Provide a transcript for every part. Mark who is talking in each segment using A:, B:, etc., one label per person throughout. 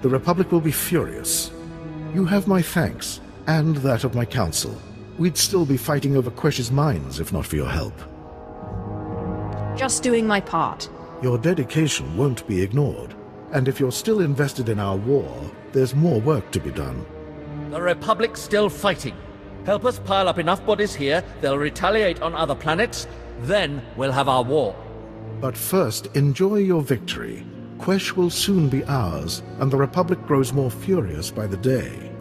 A: The Republic will be furious. You have my thanks, and that of my council. We'd still be fighting over Quesh's mines if not for your help.
B: Just doing my part.
A: Your dedication won't be ignored, and if you're still invested in our war, there's more work to be done.
C: The Republic's still fighting. Help us pile up enough bodies here, they'll retaliate on other planets, then we'll have our war.
A: But first, enjoy your victory. Quesh will soon be ours, and the Republic grows more furious by the day.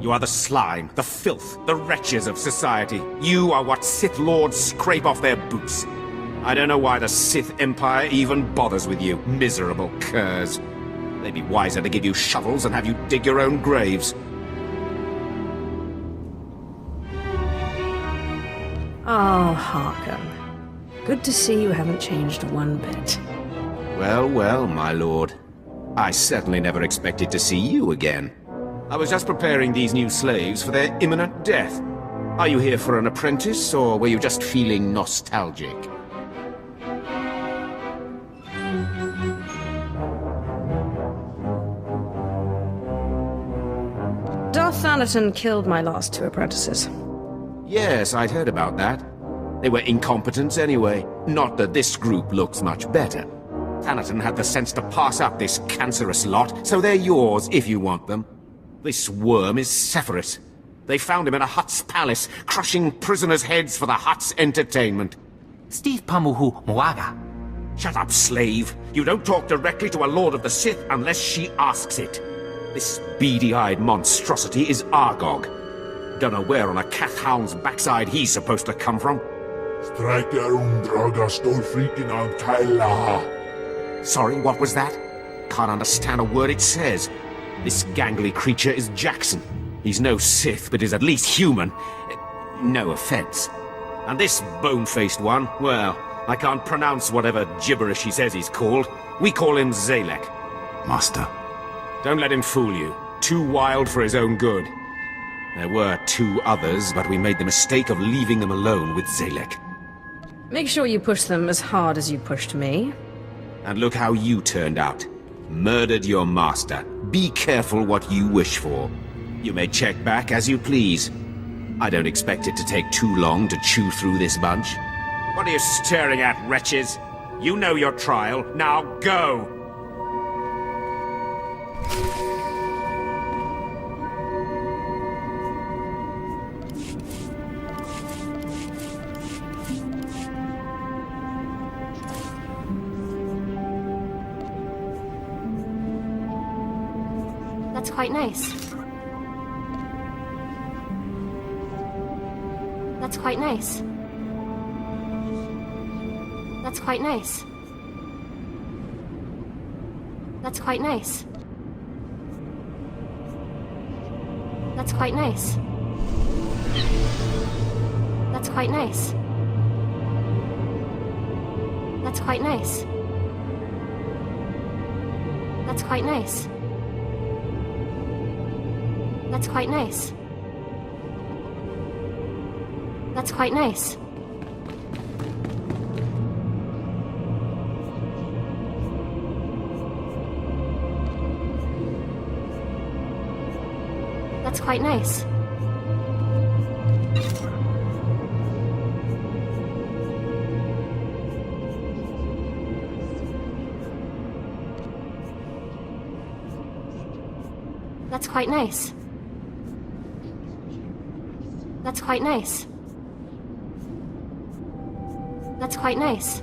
D: You are the slime, the filth, the wretches of society. You are what Sith Lords scrape off their boots.
B: I don't know why the Sith Empire even bothers with you, miserable curs. They'd be wiser to give you shovels and have you dig your own graves.
D: Oh, Harkham. Good to see you haven't changed one bit.
B: Well, well, my lord. I certainly never expected to see you again. I was just preparing these new slaves for their imminent death. Are you here for an apprentice, or were you just feeling nostalgic?
D: Darth Thanaton killed my last 2 apprentices.
B: Yes, I'd heard about that. They were incompetents anyway. Not that this group looks much better. Thanaton had the sense to pass up this cancerous lot, so they're yours if you want them. This worm is Sephiroth. They found him in a Hutt's palace, crushing prisoners' heads for the Hutt's entertainment.
E: Steve Pamuhu Moaga.
B: Shut up, slave. You don't talk directly to a Lord of the Sith unless she asks it. This beady-eyed monstrosity is Argog. Don't know where on a cat hound's backside he's supposed to come from. Sorry, what was that? Can't understand a word it says. This gangly creature is Jackson. He's no Sith, but is at least human. No offense. And this bone-faced one, well, I can't pronounce whatever gibberish he says he's called. We call him Zalek.
F: Master.
B: Don't let him fool you. Too wild for his own good. There were 2 others, but we made the mistake of leaving them alone with Zalek.
D: Make sure you push them as hard as you pushed me.
B: And look how you turned out. Murdered your master. Be careful what you wish for. You may check back as you please. I don't expect it to take too long to chew through this bunch. What are you staring at, wretches? You know your trial. Now go!
G: That's quite nice. That's quite nice. That's quite nice. That's quite nice. That's quite nice. That's quite nice. That's quite nice. That's quite nice. That's quite nice. That's quite nice. That's quite nice. That's quite nice. That's quite nice. That's quite nice.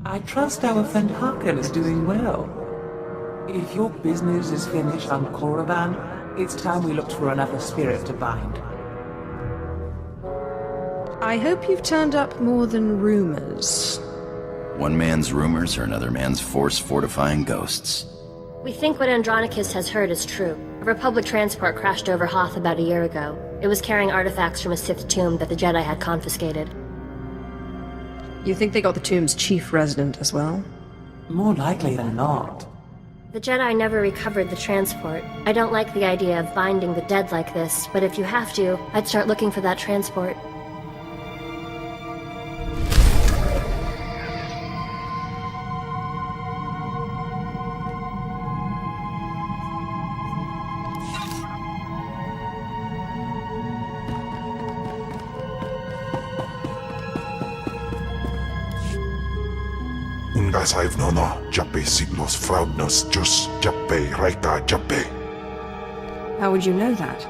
E: I trust our friend Harkin is doing well. If your business is finished on Korriban, it's time we looked for another spirit to bind.
D: I hope you've turned up more than rumors.
F: One man's rumors are another man's force-fortifying ghosts.
G: We think what Andronicus has heard is true. A Republic transport crashed over Hoth about a year ago. It was carrying artifacts from a Sith tomb that the Jedi had confiscated.
D: You think they got the tomb's chief resident as well?
E: More likely than not.
G: The Jedi never recovered the transport. I don't like the idea of binding the dead like this, but if you have to, I'd start looking for that transport.
H: Ungasaif nono, jape siglos fraudnos jus jape raika jape.
D: How would you know that?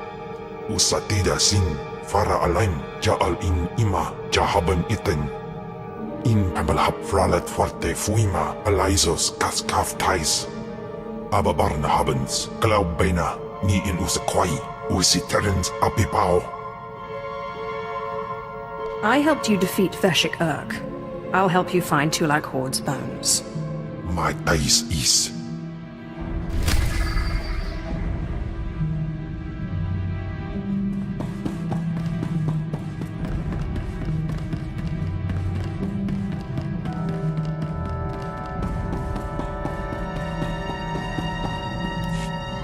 H: Usatida sin, fara alain, jaal in ima, jahaban iten. In abalhap fralat forte fuima, alaizos kaskaf tais. Ababarna habens, glaub bena, ni in usakwai, usiterens apipao.
D: I helped you defeat Veshik Urk. I'll help you find Tulak Horde's bones.
H: My tais is.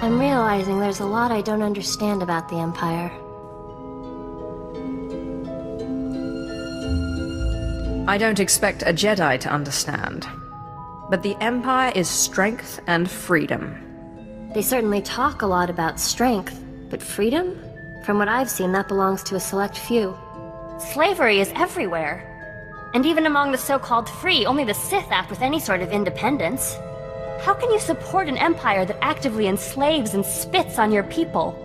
G: I'm realizing there's a lot I don't understand about the Empire.
D: I don't expect a Jedi to understand. But the Empire is strength and freedom.
G: They certainly talk a lot about strength, but freedom? From what I've seen, that belongs to a select few. Slavery is everywhere. And even among the so-called free, only the Sith act with any sort of independence. How can you support an empire that actively enslaves and spits on your people?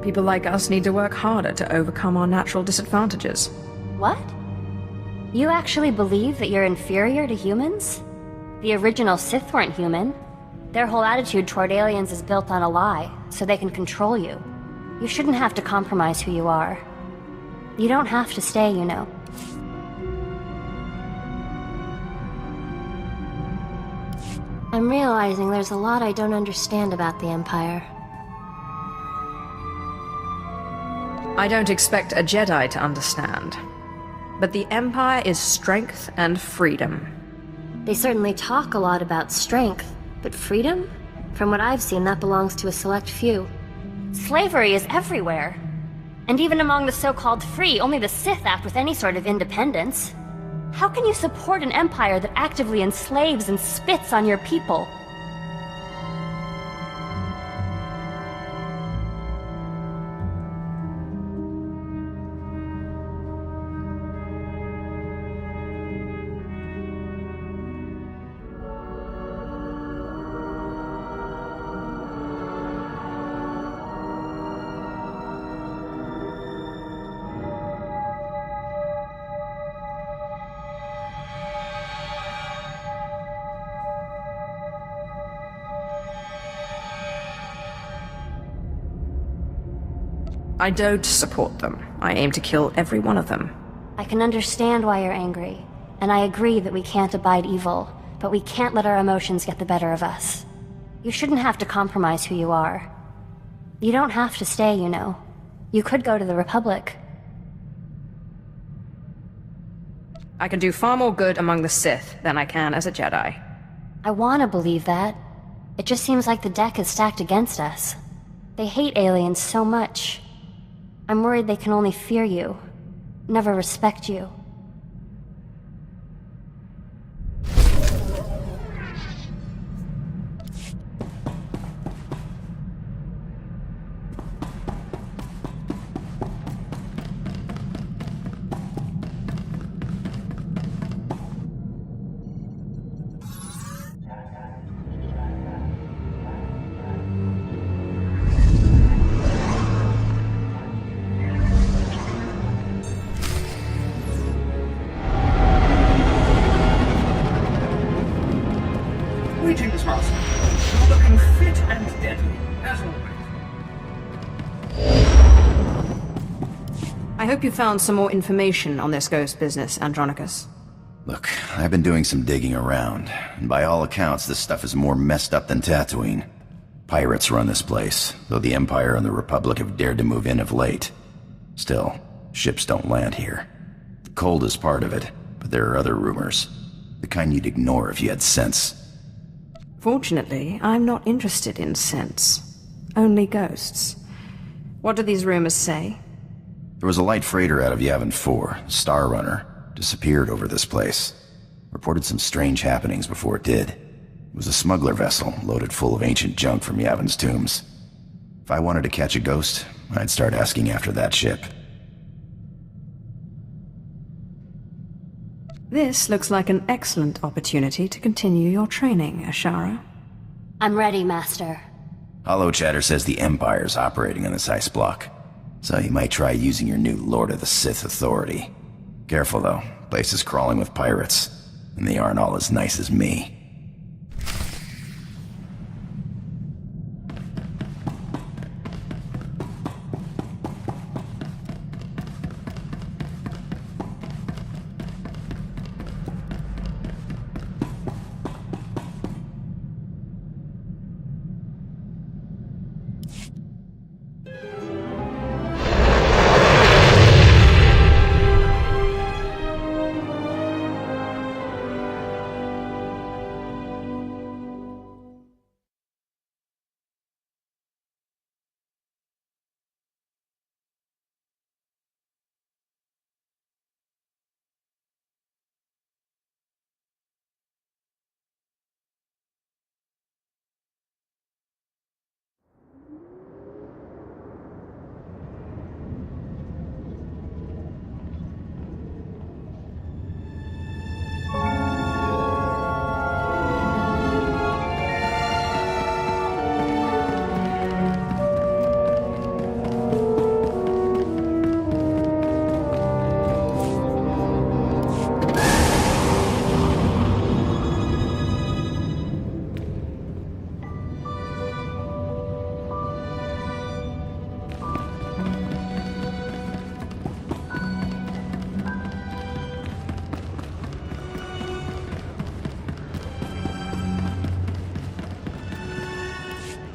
D: People like us need to work harder to overcome our natural disadvantages.
G: What? You actually believe that you're inferior to humans? The original Sith weren't human. Their whole attitude toward aliens is built on a lie, so they can control you. You shouldn't have to compromise who you are. You don't have to stay, you know. I'm realizing there's a lot I don't understand about the Empire.
D: I don't expect a Jedi to understand. But the Empire is strength and freedom.
G: They certainly talk a lot about strength, but freedom? From what I've seen, that belongs to a select few. Slavery is everywhere. And even among the so-called free, only the Sith act with any sort of independence. How can you support an empire that actively enslaves and spits on your people?
D: I don't support them. I aim to kill every one of them.
G: I can understand why you're angry, and I agree that we can't abide evil, but we can't let our emotions get the better of us. You shouldn't have to compromise who you are. You don't have to stay, you know. You could go to the Republic.
D: I can do far more good among the Sith than I can as a Jedi.
G: I want to believe that. It just seems like the deck is stacked against us. They hate aliens so much. I'm worried they can only fear you, never respect you.
I: Greetings, Master. You're looking fit and deadly, as always.
D: I hope you found some more information on this ghost business, Andronicus.
F: Look, I've been doing some digging around, and by all accounts, this stuff is more messed up than Tatooine. Pirates run this place, though the Empire and the Republic have dared to move in of late. Still, ships don't land here. The cold is part of it, But there are other rumors. The kind you'd ignore if you had sense.
D: Fortunately, I'm not interested in sense. Only ghosts. What do these rumors say?
F: There was a light freighter out of Yavin 4, Star Runner, disappeared over this place. Reported some strange happenings before it did. It was a smuggler vessel loaded full of ancient junk from Yavin's tombs. If I wanted to catch a ghost, I'd start asking after that ship.
D: This looks like an excellent opportunity to continue your training, Ashara.
G: I'm ready, Master.
F: Hollow Chatter says the Empire's operating on this ice block, so you might try using your new Lord of the Sith authority. Careful though, place is crawling with pirates, and they aren't all as nice as me.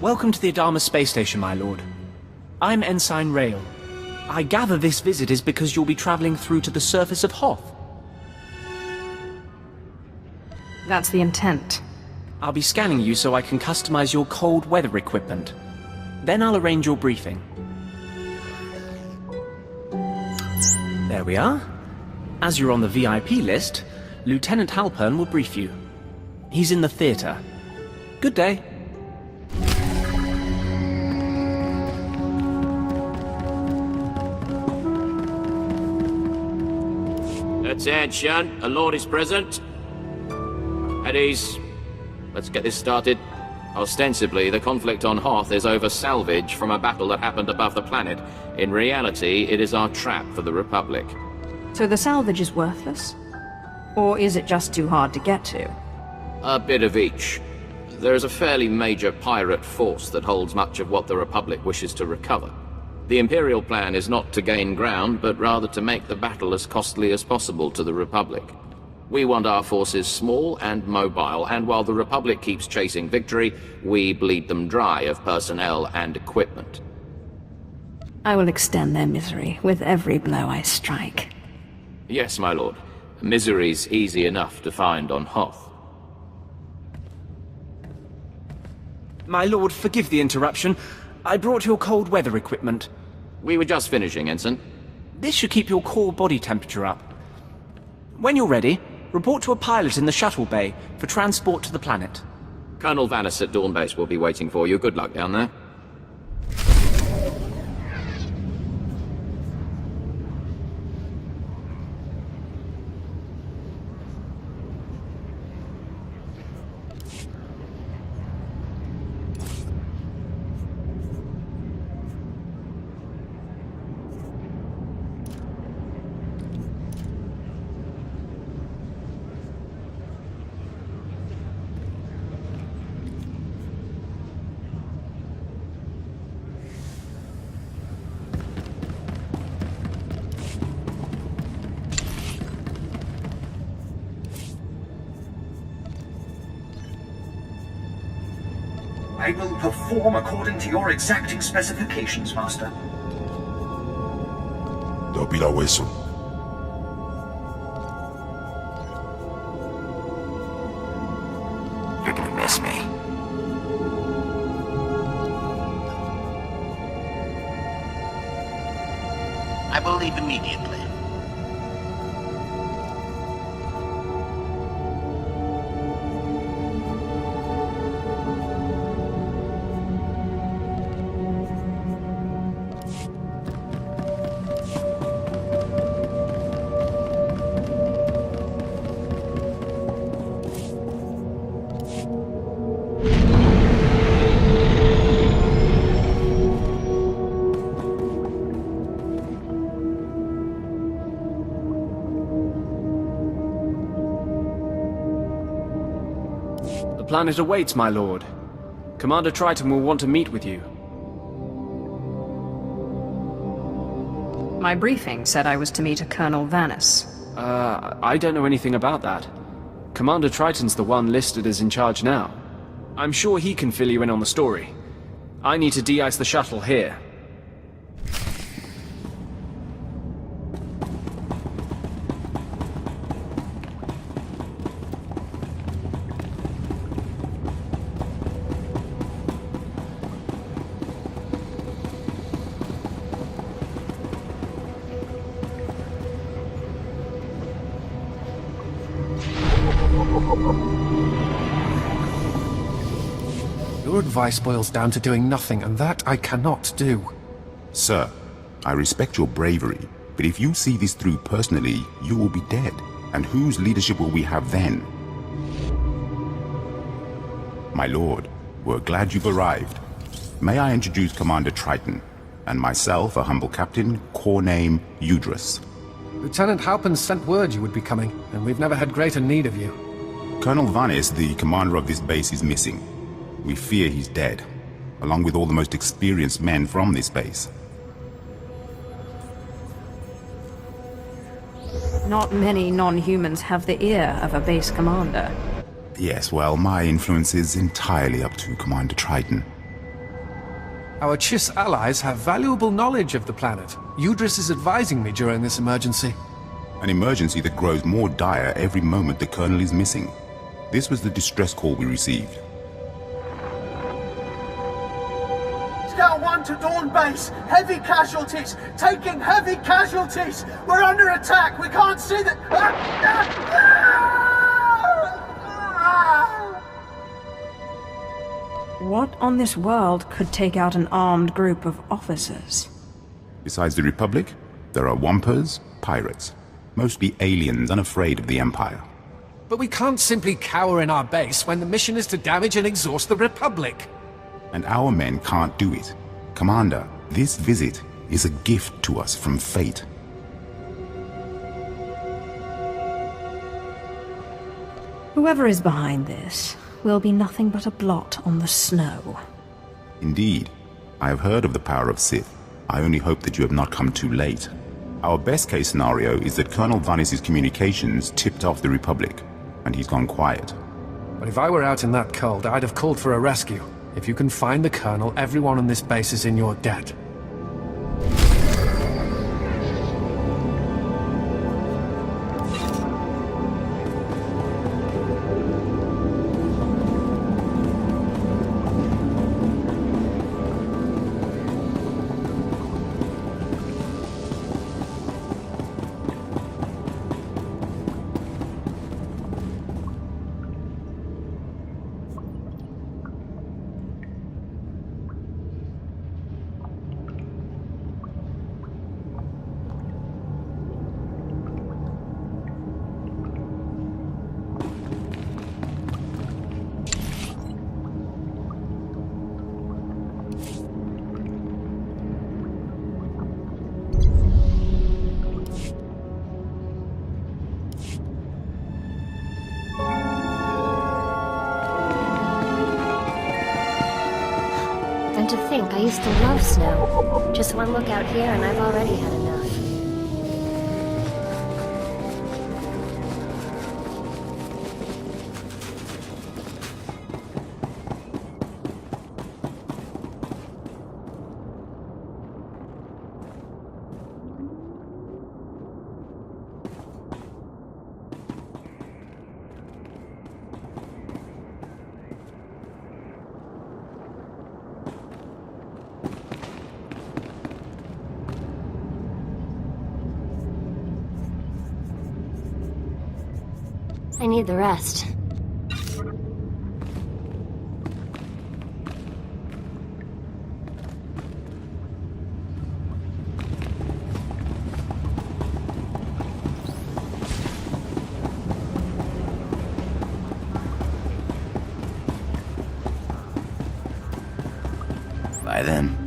J: Welcome to the Adama space station, my lord. I'm Ensign Rail. I gather this visit is because you'll be traveling through to the surface of Hoth.
D: That's the intent.
J: I'll be scanning you so I can customize your cold weather equipment. Then I'll arrange your briefing. There we are. As you're on the VIP list, Lieutenant Halpern will brief you. He's in the theater. Good day.
B: Attention, a lord is present. At ease. Let's get this started. Ostensibly, the conflict on Hoth is over salvage from a battle that happened above the planet. In reality, it is our trap for the Republic.
D: So the salvage is worthless? Or is it just too hard to get to?
B: A bit of each. There is a fairly major pirate force that holds much of what the Republic wishes to recover. The Imperial plan is not to gain ground, but rather to make the battle as costly as possible to the Republic. We want our forces small and mobile, and while the Republic keeps chasing victory, we bleed them dry of personnel and equipment.
D: I will extend their misery with every blow I strike.
B: Yes, my lord. Misery's easy enough to find on Hoth.
J: My lord, forgive the interruption. I brought your cold weather equipment.
B: We were just finishing, Ensign.
J: This should keep your core body temperature up. When you're ready, report to a pilot in the shuttle bay for transport to the planet.
B: Colonel Vanis at Dawn Base will be waiting for you. Good luck down there.
I: I will perform according to your exacting specifications, Master.
H: Dobila Wesu.
K: I will leave immediately.
J: The planet awaits, my lord. Commander Triton will want to meet with you.
D: My briefing said I was to meet a Colonel Vanis.
J: I don't know anything about that. Commander Triton's the one listed as in charge now. I'm sure he can fill you in on the story. I need to de-ice the shuttle here.
L: Your advice boils down to doing nothing, and that I cannot do.
M: Sir, I respect your bravery, but if you see this through personally, you will be dead. And whose leadership will we have then? My lord, we're glad you've arrived. May I introduce Commander Triton, and myself, a humble captain, corps name Udrus.
L: Lieutenant Halpin sent word you would be coming, and we've never had greater need of you.
M: Colonel Vanis, the commander of this base, is missing. We fear he's dead, along with all the most experienced men from this base.
D: Not many non-humans have the ear of a base commander.
M: Yes, well, my influence is entirely up to Commander Triton.
L: Our Chiss allies have valuable knowledge of the planet. Udrus is advising me during this emergency.
M: An emergency that grows more dire every moment the Colonel is missing. This was the distress call we received.
N: Scout 1 to Dawn Base! Heavy casualties! Taking heavy casualties! We're under attack! We can't see the...
D: What on this world could take out an armed group of officers?
M: Besides the Republic, there are Wampers, pirates. Mostly aliens unafraid of the Empire.
L: But we can't simply cower in our base when the mission is to damage and exhaust the Republic.
M: And our men can't do it. Commander, this visit is a gift to us from fate.
D: Whoever is behind this will be nothing but a blot on the snow.
M: Indeed. I have heard of the power of Sith. I only hope that you have not come too late. Our best case scenario is that Colonel Vanis' communications tipped off the Republic, and he's gone quiet.
L: But if I were out in that cold, I'd have called for a rescue. If you can find the Colonel, everyone on this base is in your debt.
G: And to think, I used to love snow. Just one look out here and I've already had enough. I need the rest.
F: By then.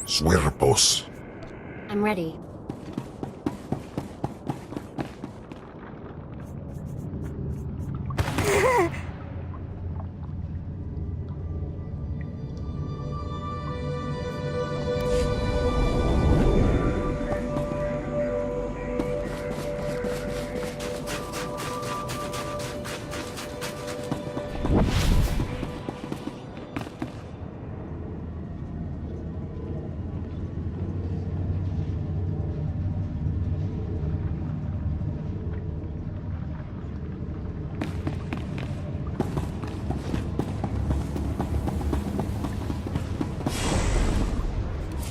H: Swear, boss.
G: I'm ready.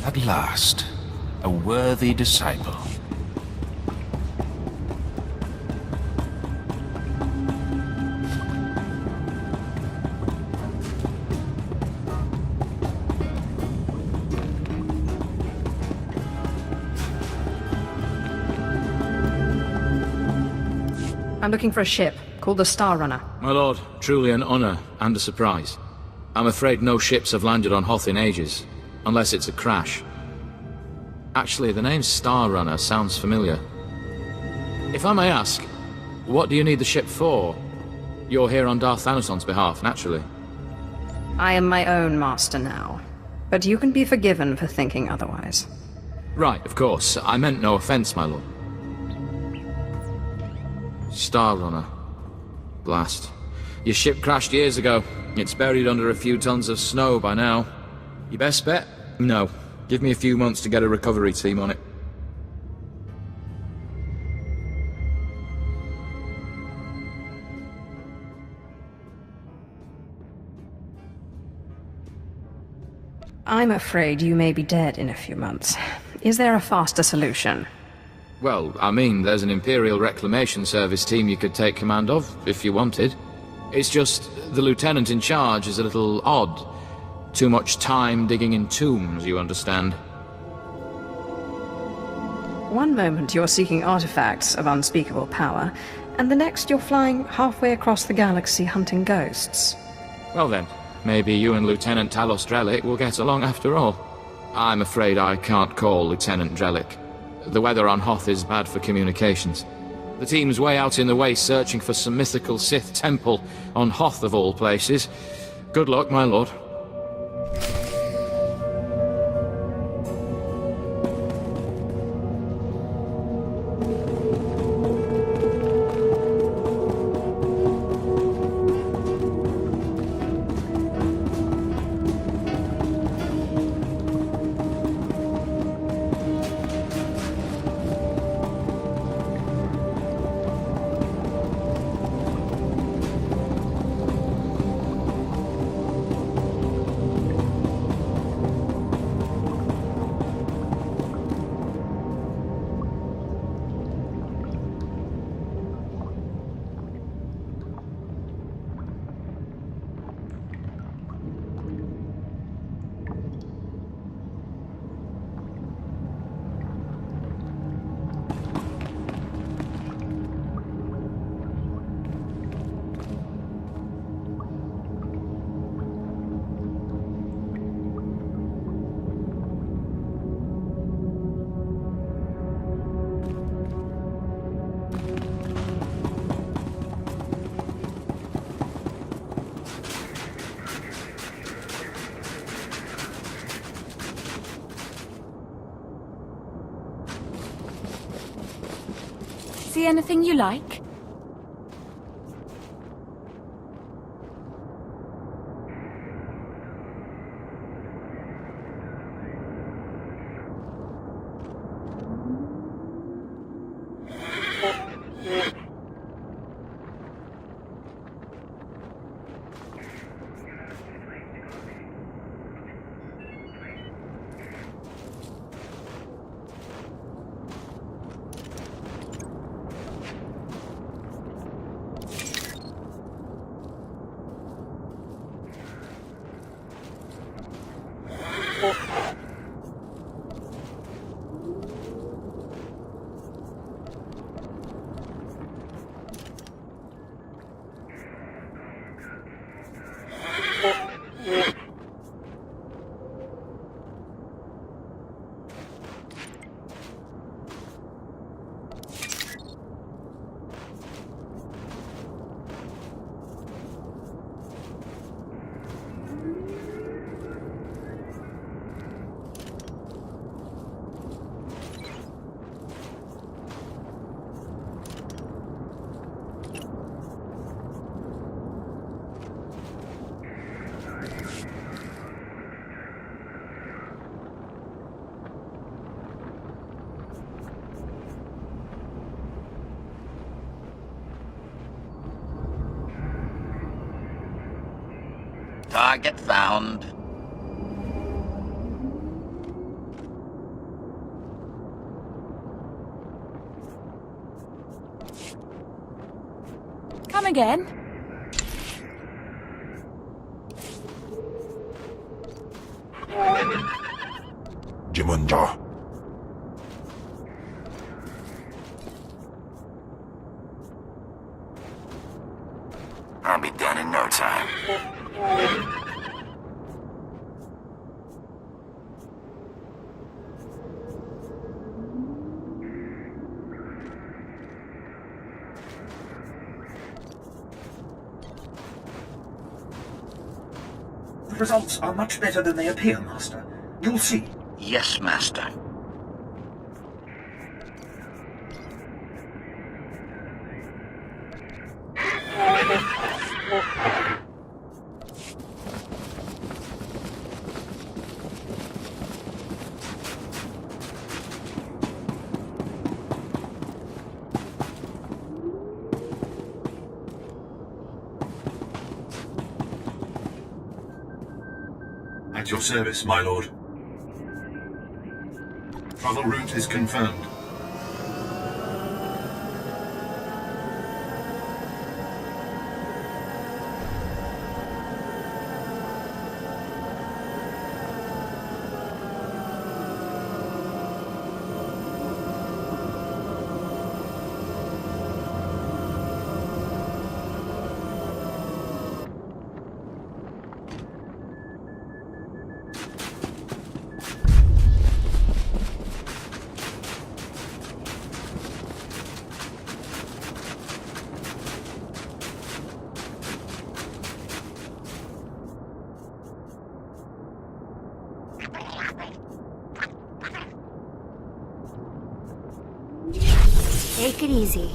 K: At last, a worthy disciple.
D: I'm looking for a ship called the Star Runner.
O: My lord, truly an honor and a surprise. I'm afraid no ships have landed on Hoth in ages, unless it's a crash. Actually, the name Star Runner sounds familiar. If I may ask, what do you need the ship for? You're here on Darth Thanoson's behalf, naturally.
D: I am my own master now, but you can be forgiven for thinking otherwise.
O: Right, of course. I meant no offense, my lord. Star Runner. Blast. Your ship crashed years ago. It's buried under a few tons of snow by now. Your best bet? No. Give me a few months to get a recovery team on it.
D: I'm afraid you may be dead in a few months. Is there a faster solution?
O: Well, I mean, there's an Imperial Reclamation Service team you could take command of, if you wanted. It's just, the lieutenant in charge is a little odd. Too much time digging in tombs, you understand.
D: One moment you're seeking artifacts of unspeakable power, and the next you're flying halfway across the galaxy hunting ghosts.
O: Well then, maybe you and Lieutenant Talos Drellick will get along after all. I'm afraid I can't call Lieutenant Drellick. The weather on Hoth is bad for communications. The team's way out in the waste searching for some mythical Sith temple on Hoth of all places. Good luck, my lord.
P: See anything you like?
Q: Target found.
P: Come again?
H: Jimanja.
Q: I'll be done in no time.
I: The results are much better than they appear, Master. You'll see.
Q: Yes, Master.
R: At your service, my lord. Travel route is confirmed.
G: Take it easy.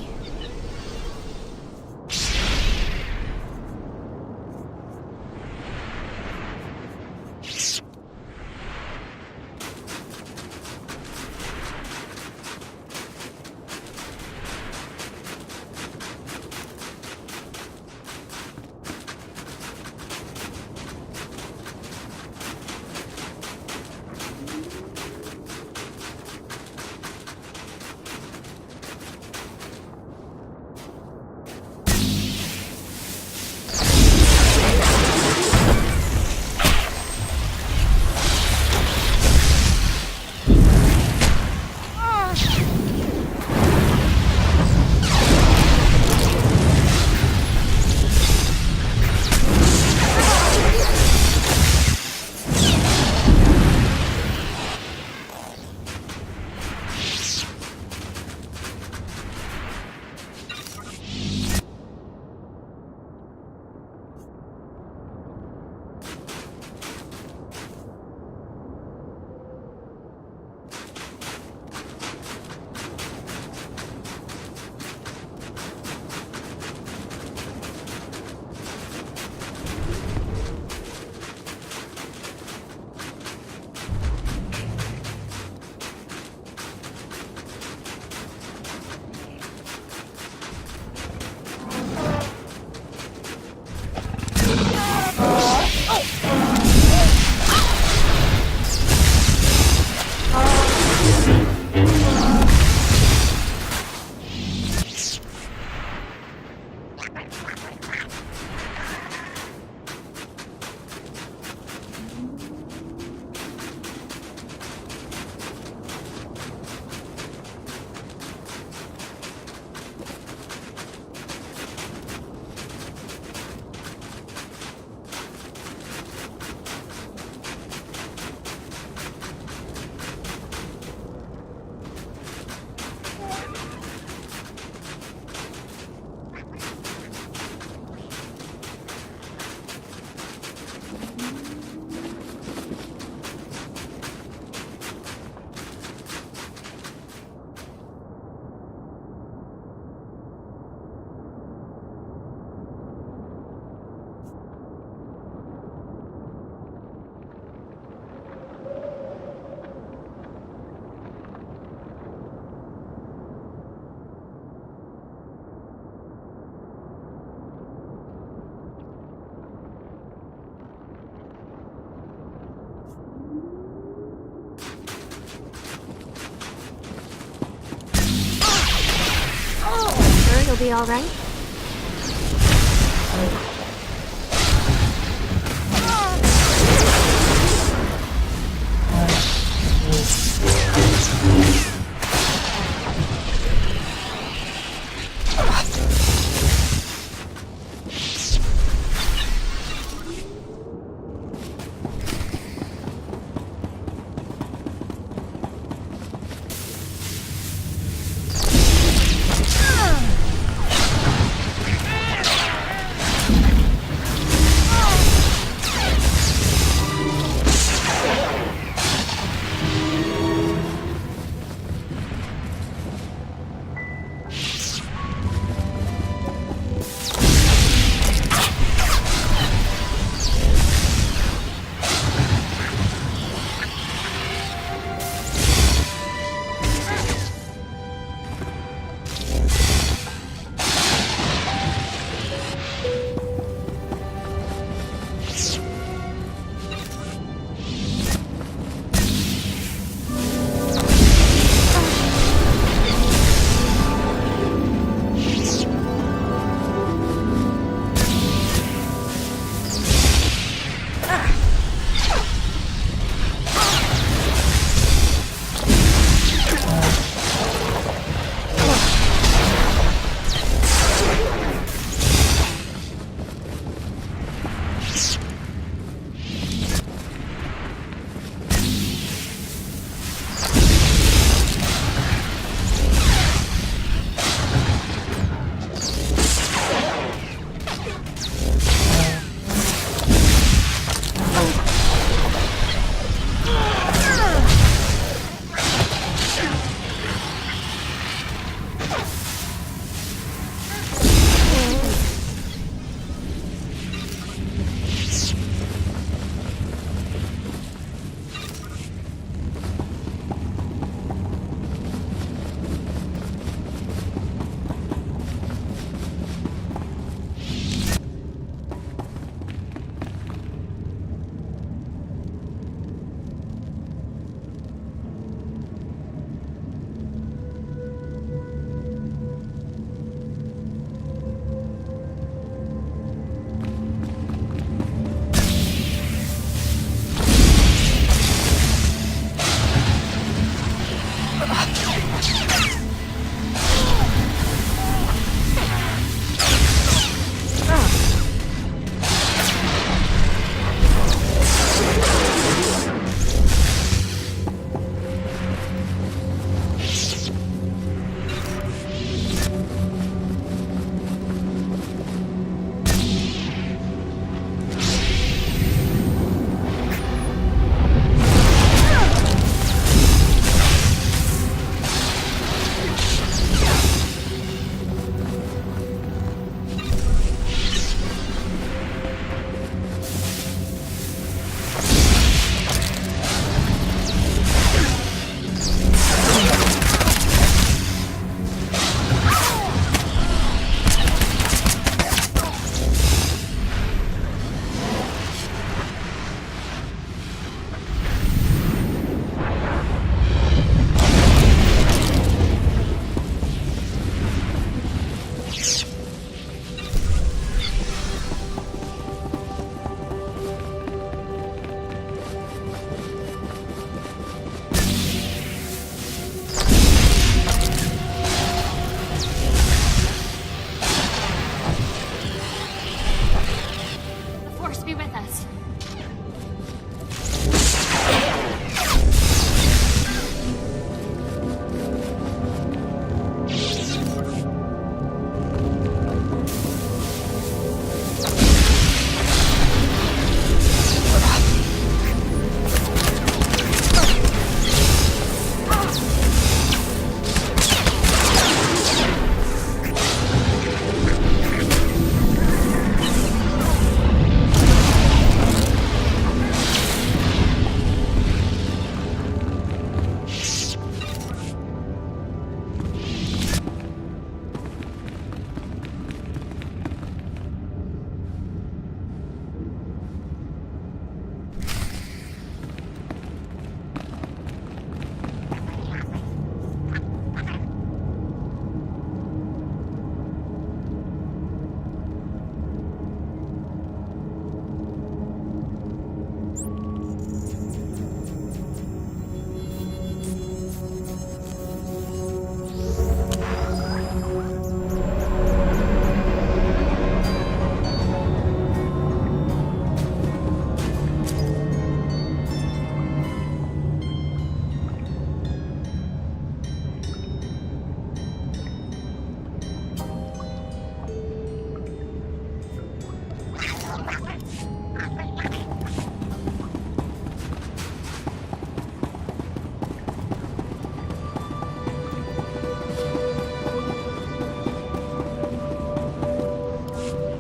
G: You'll be alright?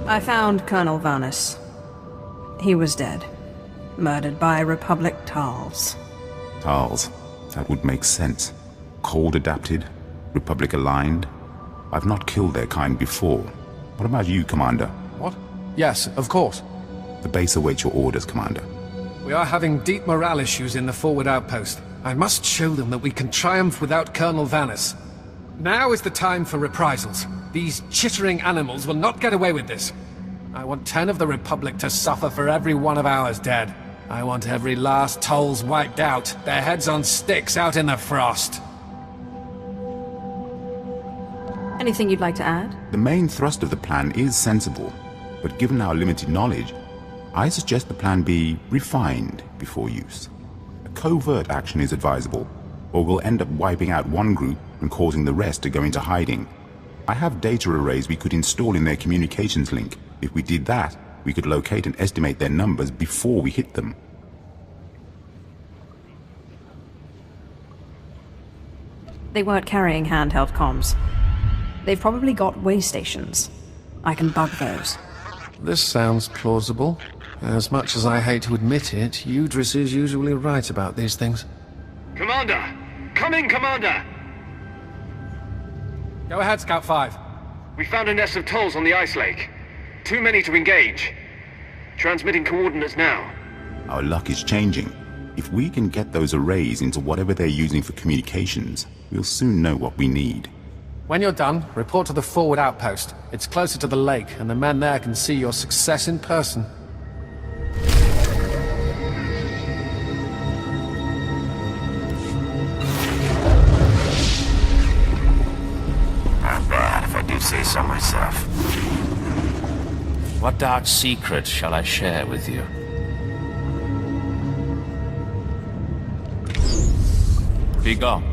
D: I found Colonel Vanis. He was dead. Murdered by Republic Tals.
M: Tals. That would make sense. Cold adapted, Republic aligned. I've not killed their kind before. What about you, Commander?
L: What? Yes, of course.
M: The base awaits your orders, Commander.
L: We are having deep morale issues in the forward outpost. I must show them that we can triumph without Colonel Vanis. Now is the time for reprisals. These chittering animals will not get away with this. I want 10 of the Republic to suffer for every one of ours dead. I want every last Tolls wiped out, their heads on sticks out in the frost.
D: Anything you'd like to add?
M: The main thrust of the plan is sensible, but given our limited knowledge, I suggest the plan be refined before use. A covert action is advisable, or we'll end up wiping out one group and causing the rest to go into hiding. I have data arrays we could install in their communications link. If we did that, we could locate and estimate their numbers before we hit them.
D: They weren't carrying handheld comms. They've probably got way stations. I can bug those.
L: This sounds plausible. As much as I hate to admit it, Udris is usually right about these things.
P: Commander! Come in, Commander!
L: Go ahead, Scout 5.
P: We found a nest of Tolls on the ice lake. Too many to engage. Transmitting coordinates now.
M: Our luck is changing. If we can get those arrays into whatever they're using for communications, we'll soon know what we need.
L: When you're done, report to the forward outpost. It's closer to the lake, and the men there can see your success in person.
Q: Not bad, if I do say so myself.
K: What dark secret shall I share with you? Begone.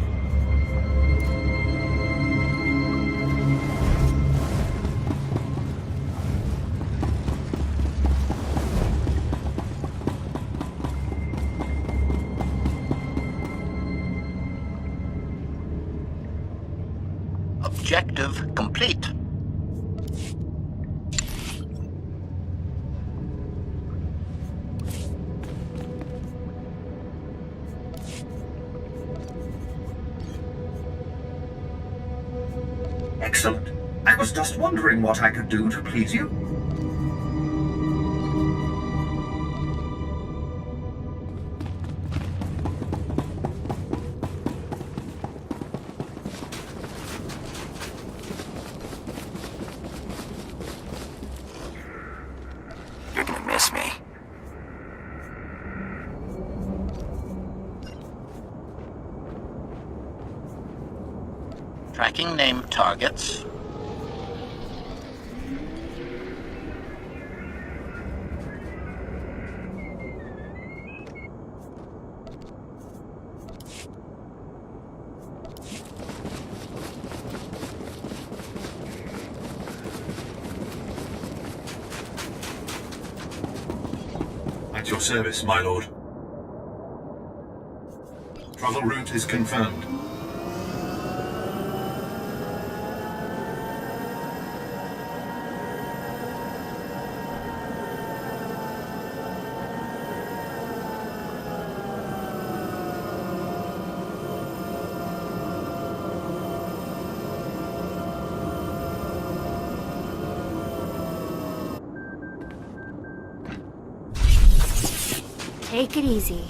Q: Objective complete.
I: Excellent. I was just wondering what I could do to please you.
Q: You're gonna miss me. Tracking named targets.
R: At your service, my lord. Travel route is confirmed.
G: Take it easy.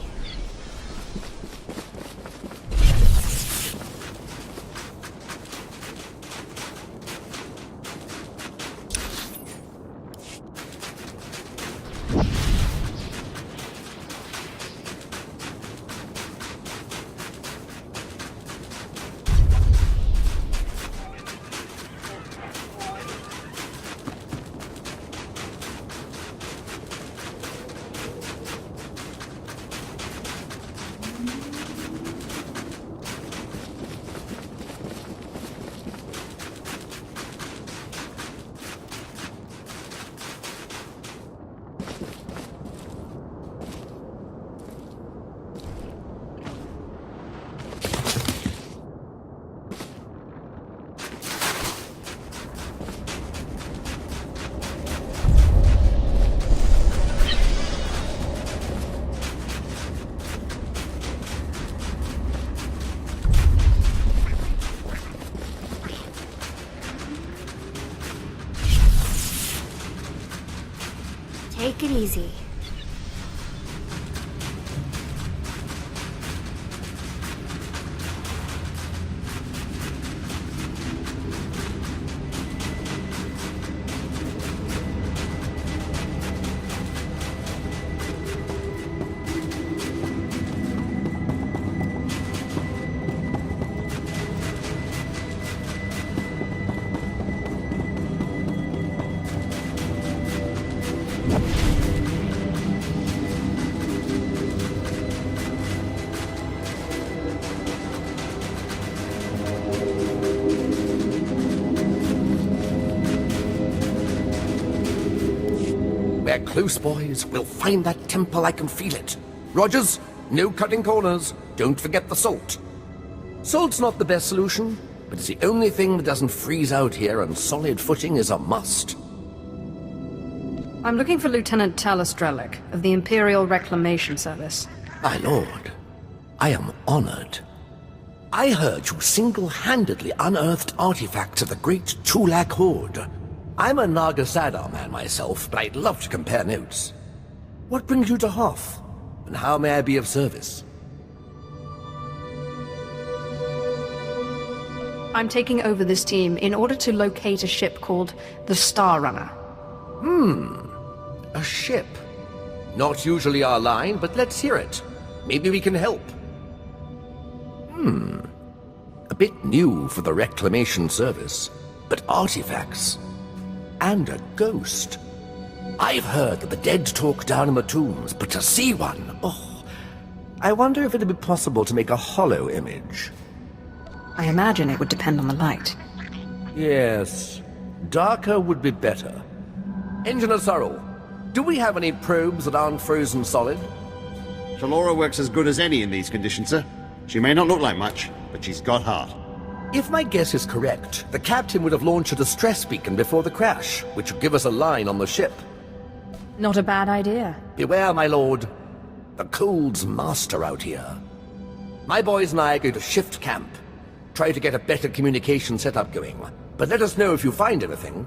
G: Take it easy.
S: We're close, boys. We'll find that temple. I can feel it. Rogers, no cutting corners. Don't forget the salt. Salt's not the best solution, but it's the only thing that doesn't freeze out here, and solid footing is a must.
D: I'm looking for Lieutenant Talos Strelick of the Imperial Reclamation Service.
S: My lord, I am honored. I heard you single-handedly unearthed artifacts of the great Tulak Horde. I'm a Naga Sadar man myself, but I'd love to compare notes. What brings you to Hoth, and how may I be of service?
D: I'm taking over this team in order to locate a ship called the Star Runner.
S: A ship. Not usually our line, but let's hear it. Maybe we can help. A bit new for the Reclamation Service, but artifacts. And a ghost. I've heard that the dead talk down in the tombs, but to see one, oh, I wonder if it'd be possible to make a hollow image.
D: I imagine it would depend on the light.
S: Yes, darker would be better. Engineer Sorrel, do we have any probes that aren't frozen solid?
T: Shalora works as good as any in these conditions, sir. She may not look like much, but she's got heart.
S: If my guess is correct, the captain would have launched a distress beacon before the crash, which would give us a line on the ship.
D: Not a bad idea.
S: Beware, my lord. The cold's master out here. My boys and I are going to shift camp. Try to get a better communication setup going. But let us know if you find anything.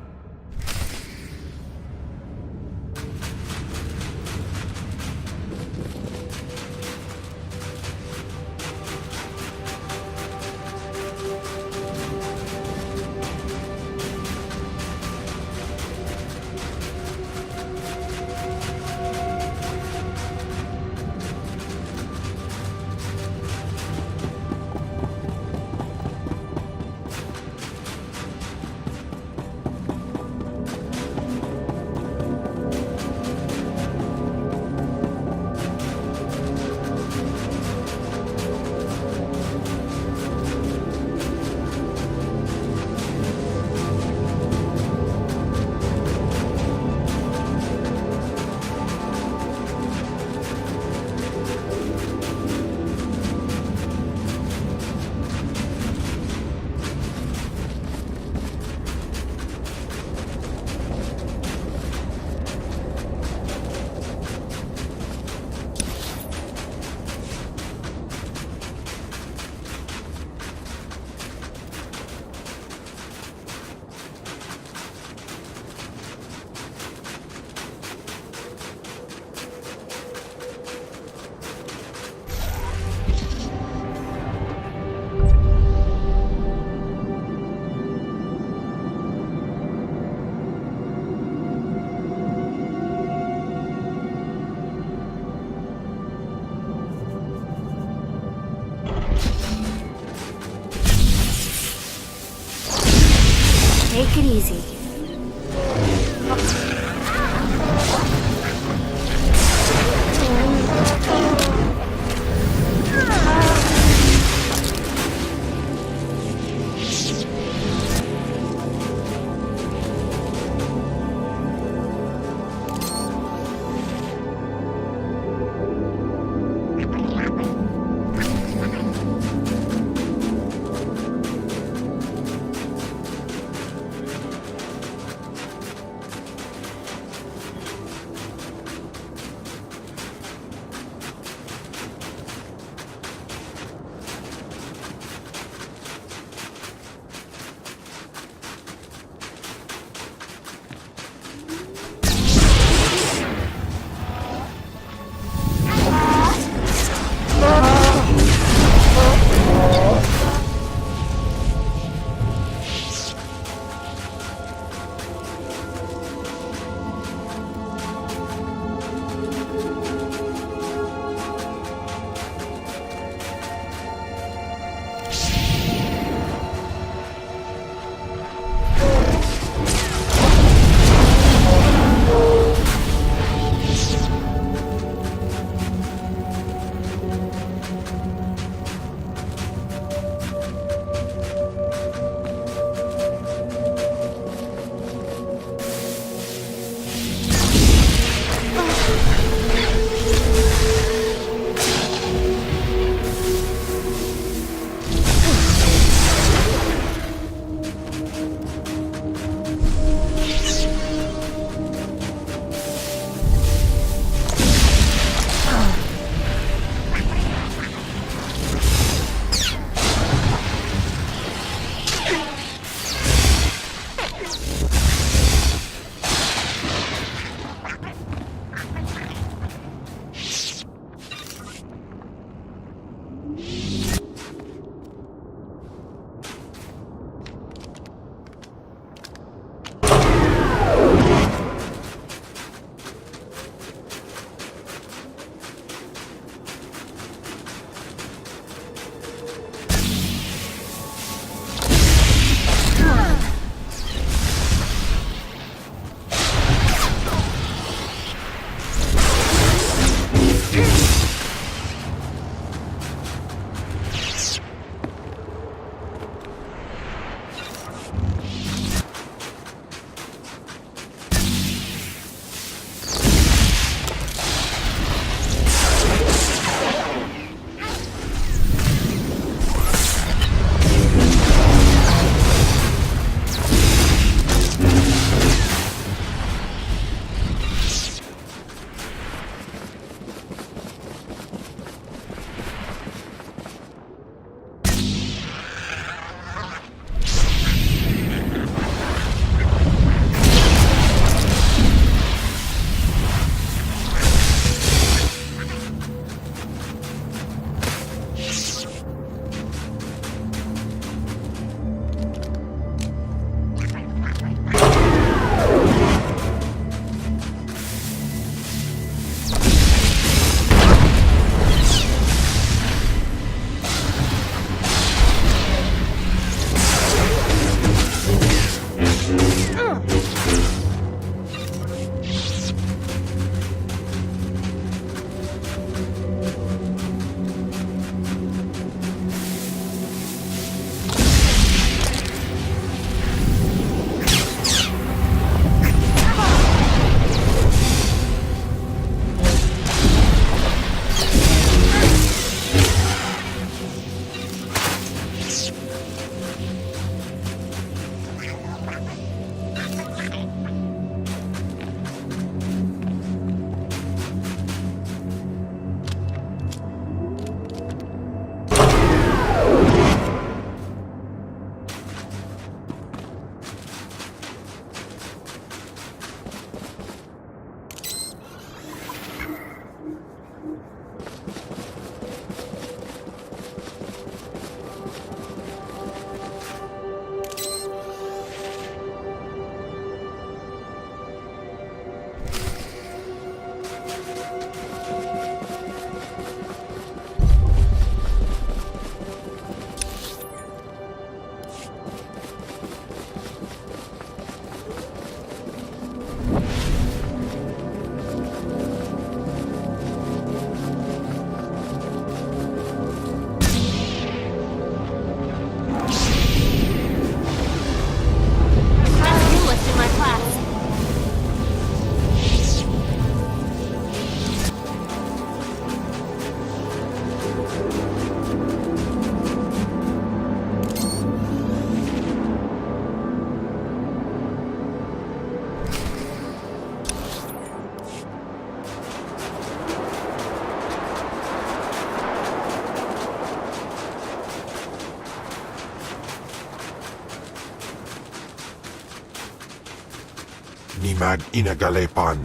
H: Nimag inagalepan.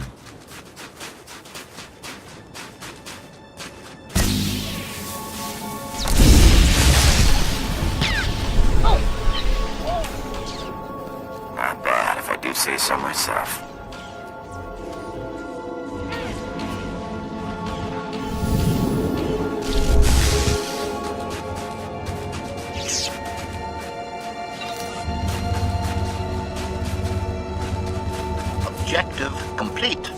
Q: Not bad, if I do say so myself. Objective complete.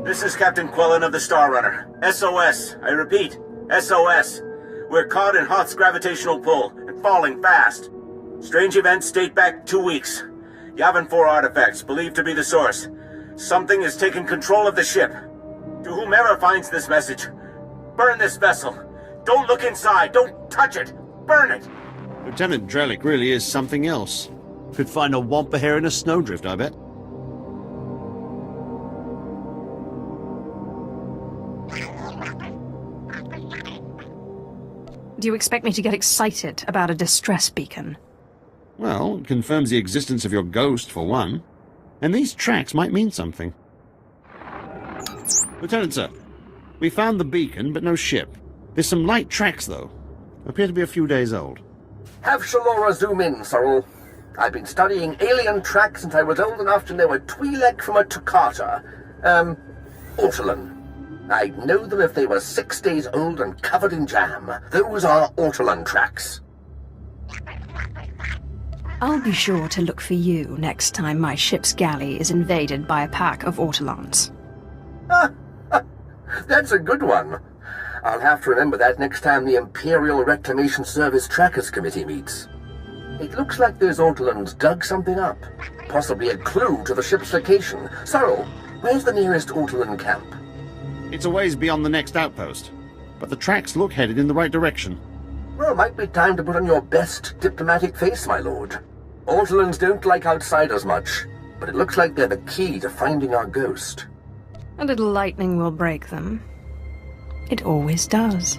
U: This is Captain Quellen of the Star Runner. SOS. I repeat, SOS. We're caught in Hoth's gravitational pull and falling fast. Strange events date back 2 weeks. Yavin 4 artifacts, believed to be the source. Something has taken control of the ship. To whomever finds this message, burn this vessel. Don't look inside. Don't touch it. Burn it.
T: Lieutenant Drellick really is something else. Could find a wampa hair in a snowdrift, I bet.
D: Do you expect me to get excited about a distress beacon?
T: Well, it confirms the existence of your ghost, for one. And these tracks might mean something. Lieutenant, sir. We found the beacon, but no ship. There's some light tracks, though. Appear to be a few days old.
V: Have Shalora zoom in, Sorrel. I've been studying alien tracks since I was old enough to know a Twi'lek from a Toccata. Ortolan. I'd know them if they were 6 days old and covered in jam. Those are Ortolan tracks.
D: I'll be sure to look for you next time my ship's galley is invaded by a pack of Ortolans.
V: That's a good one. I'll have to remember that next time the Imperial Reclamation Service Trackers Committee meets. It looks like those Ortolans dug something up. Possibly a clue to the ship's location. Sorrel, where's the nearest Ortolan camp?
T: It's a ways beyond the next outpost, but the tracks look headed in the right direction.
V: Well, might be time to put on your best diplomatic face, my lord. Ortolans don't like outsiders much, but it looks like they're the key to finding our ghost.
D: A little lightning will break them. It always does.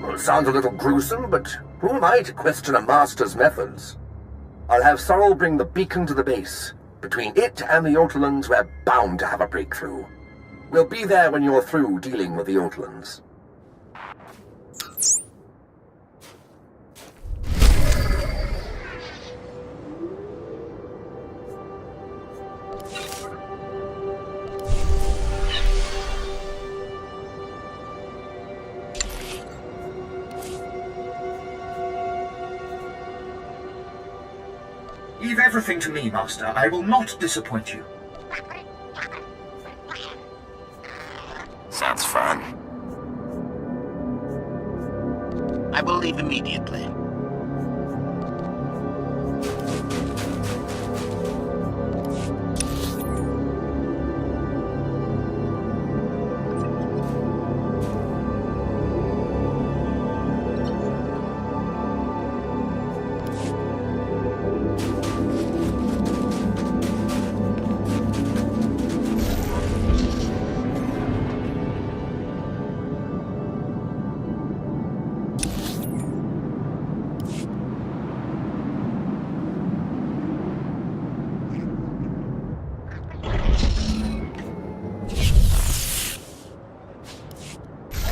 V: Well, it sounds a little gruesome, but who am I to question a master's methods? I'll have Sorrel bring the beacon to the base. Between it and the Ortolans, we're bound to have a breakthrough. We'll be there when you're through dealing with the Ortolans.
I: Leave everything to me, Master. I will not disappoint you.
Q: Sounds fun. I will leave immediately.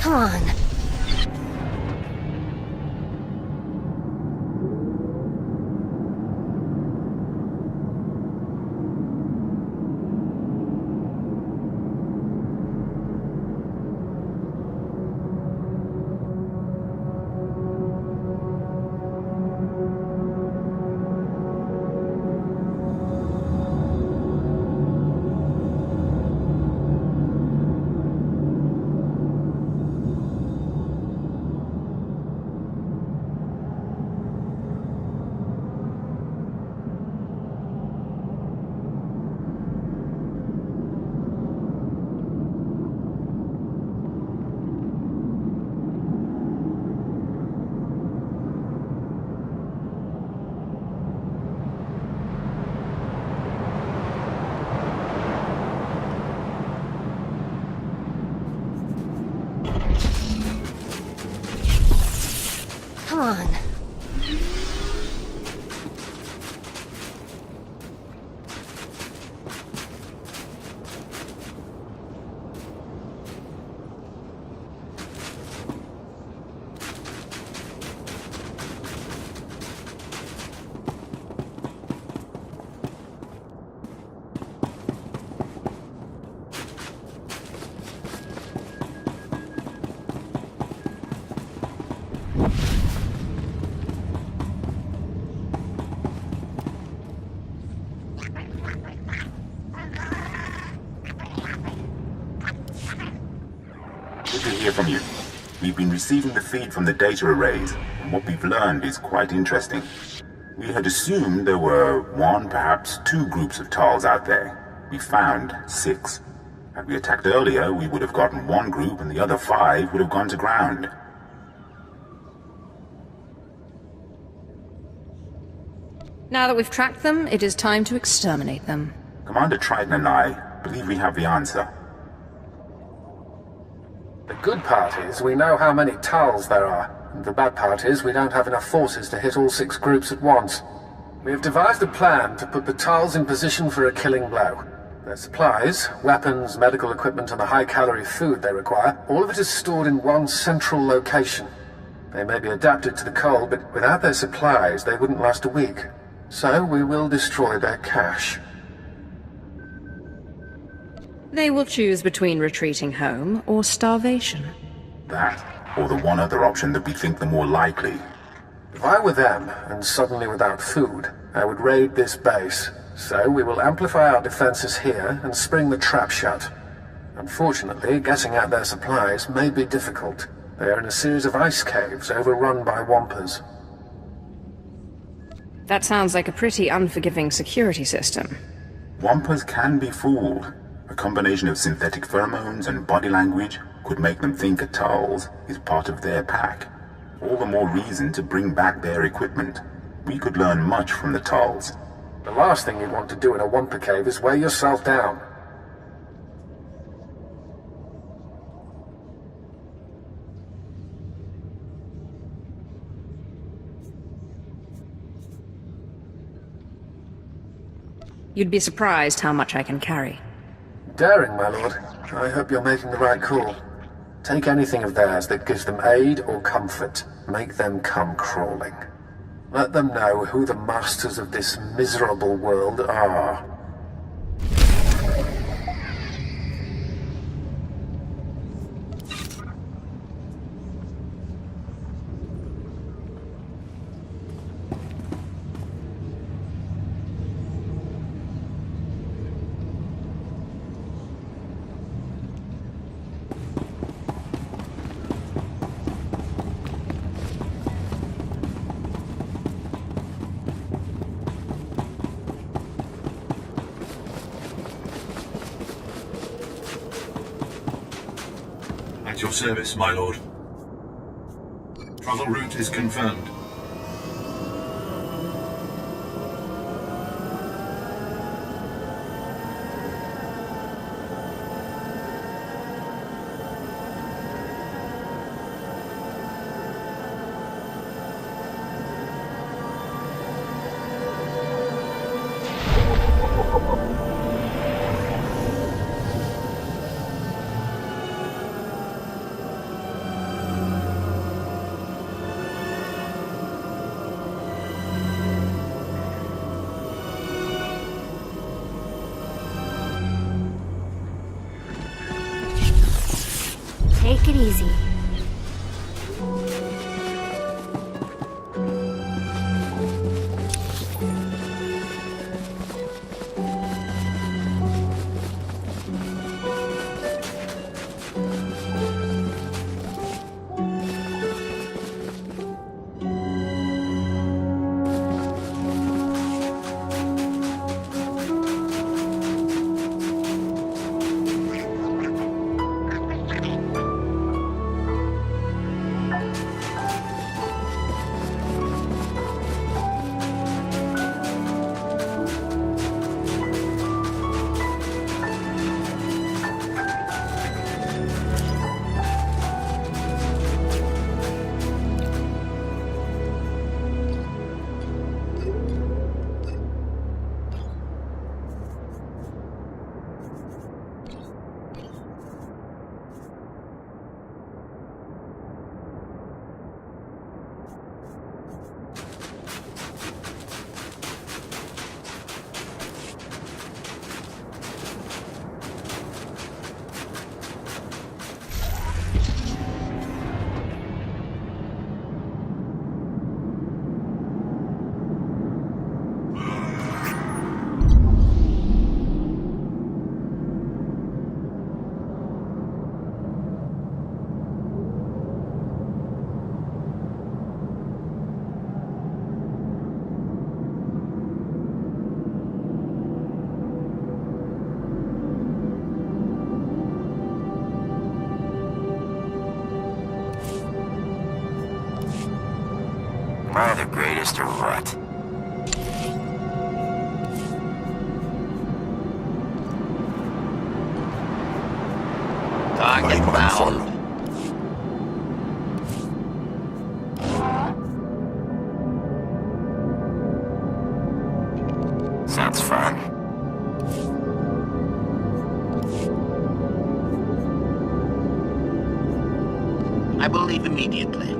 G: Come on. on.
M: Good to hear from you. We've been receiving the feed from the data arrays, and what we've learned is quite interesting. We had assumed there were one, perhaps two groups of Tals out there. We found 6. Had we attacked earlier, we would have gotten one group and the other 5 would have gone to ground.
D: Now that we've tracked them, it is time to exterminate them.
M: Commander Triton and I believe we have the answer.
A: The good part is we know how many Tals there are. And the bad part is we don't have enough forces to hit all 6 groups at once. We have devised a plan to put the Tals in position for a killing blow. Their supplies, weapons, medical equipment, and the high-calorie food they require, all of it is stored in one central location. They may be adapted to the cold, but without their supplies, they wouldn't last a week. So we will destroy their cache.
D: They will choose between retreating home or starvation.
M: That, or the one other option that we think the more likely.
A: If I were them, and suddenly without food, I would raid this base. So we will amplify our defenses here and spring the trap shut. Unfortunately, getting at their supplies may be difficult. They are in a series of ice caves overrun by Wampers.
D: That sounds like a pretty unforgiving security system.
M: Wampers can be fooled. A combination of synthetic pheromones and body language could make them think a Tals is part of their pack. All the more reason to bring back their equipment. We could learn much from the Tals.
A: The last thing you want to do in a Wampa cave is weigh yourself down.
D: You'd be surprised how much I can carry.
A: Daring, my lord. I hope you're making the right call. Take anything of theirs that gives them aid or comfort. Make them come crawling. Let them know who the masters of this miserable world are.
R: At your service, my lord. Travel route is confirmed.
G: Take it easy.
Q: Am I the greatest or what? Target found. Sounds fun.
S: I will leave immediately.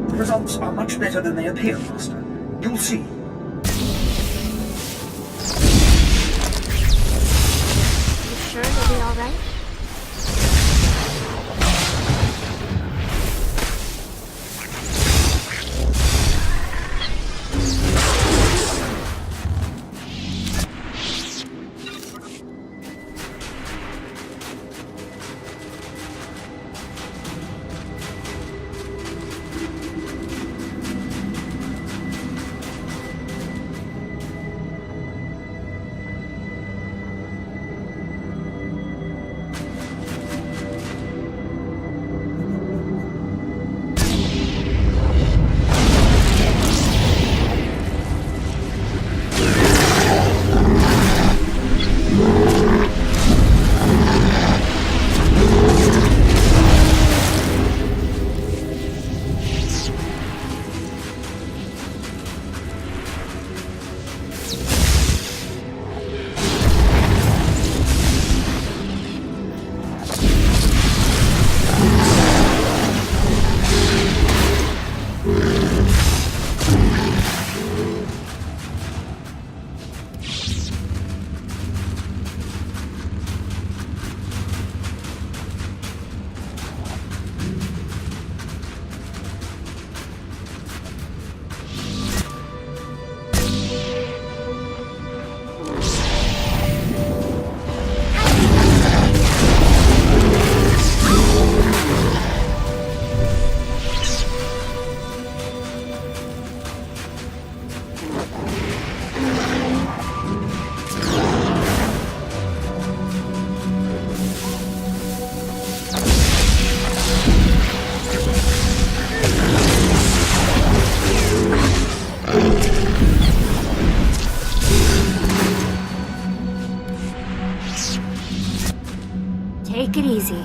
I: The results are much better than they appear, Master. You'll see.
G: You sure you'll be alright? Take it easy.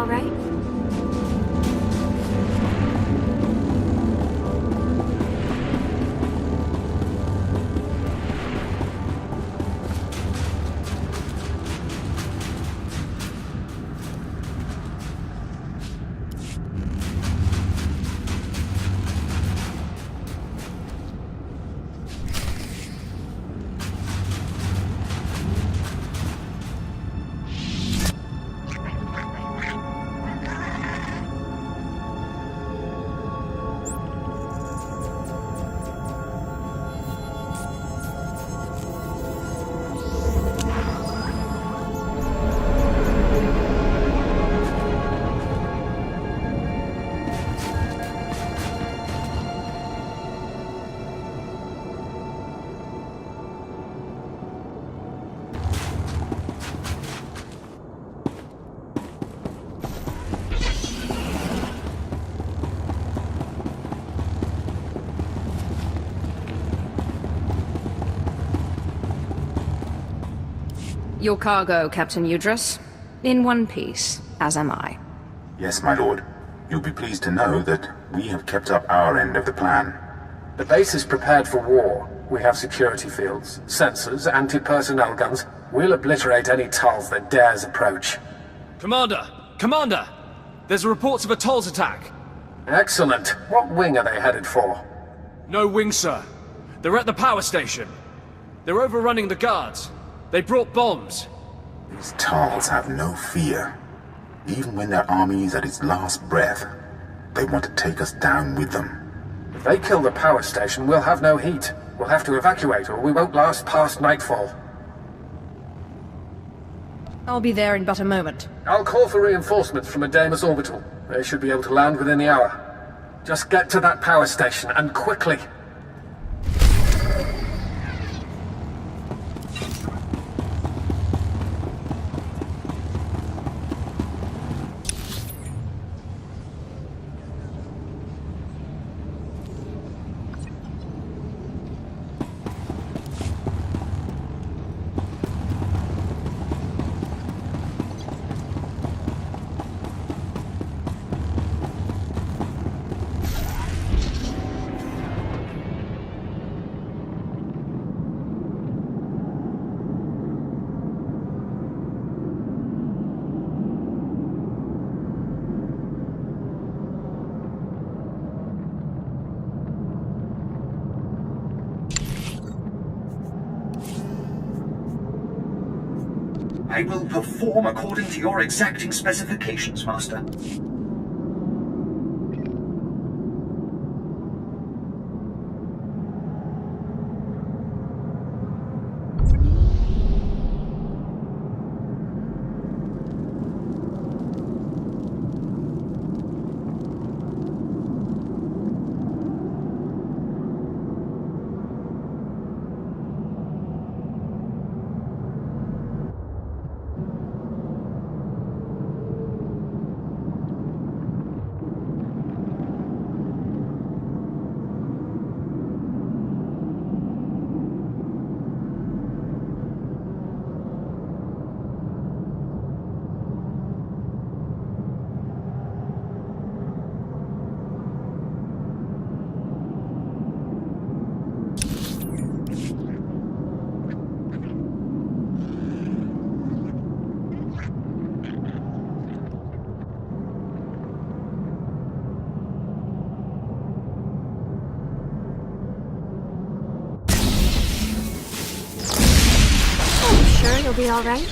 G: all right?
D: Your cargo, Captain Udrus. In one piece, as am I.
M: Yes, my lord. You'll be pleased to know that we have kept up our end of the plan.
A: The base is prepared for war. We have security fields, sensors, anti-personnel guns. We'll obliterate any Tulls that dares approach.
P: Commander! Commander! There's reports of a Tull's attack.
A: Excellent. What wing are they headed for?
P: No wing, sir. They're at the power station. They're overrunning the guards. They brought bombs.
M: These Tulls have no fear. Even when their army is at its last breath, they want to take us down with them.
A: If they kill the power station, we'll have no heat. We'll have to evacuate, or we won't last past nightfall.
D: I'll be there in but a moment.
A: I'll call for reinforcements from a Deimos orbital. They should be able to land within the hour. Just get to that power station, and quickly.
I: I will perform according to your exacting specifications, Master.
G: Sure you'll be all right?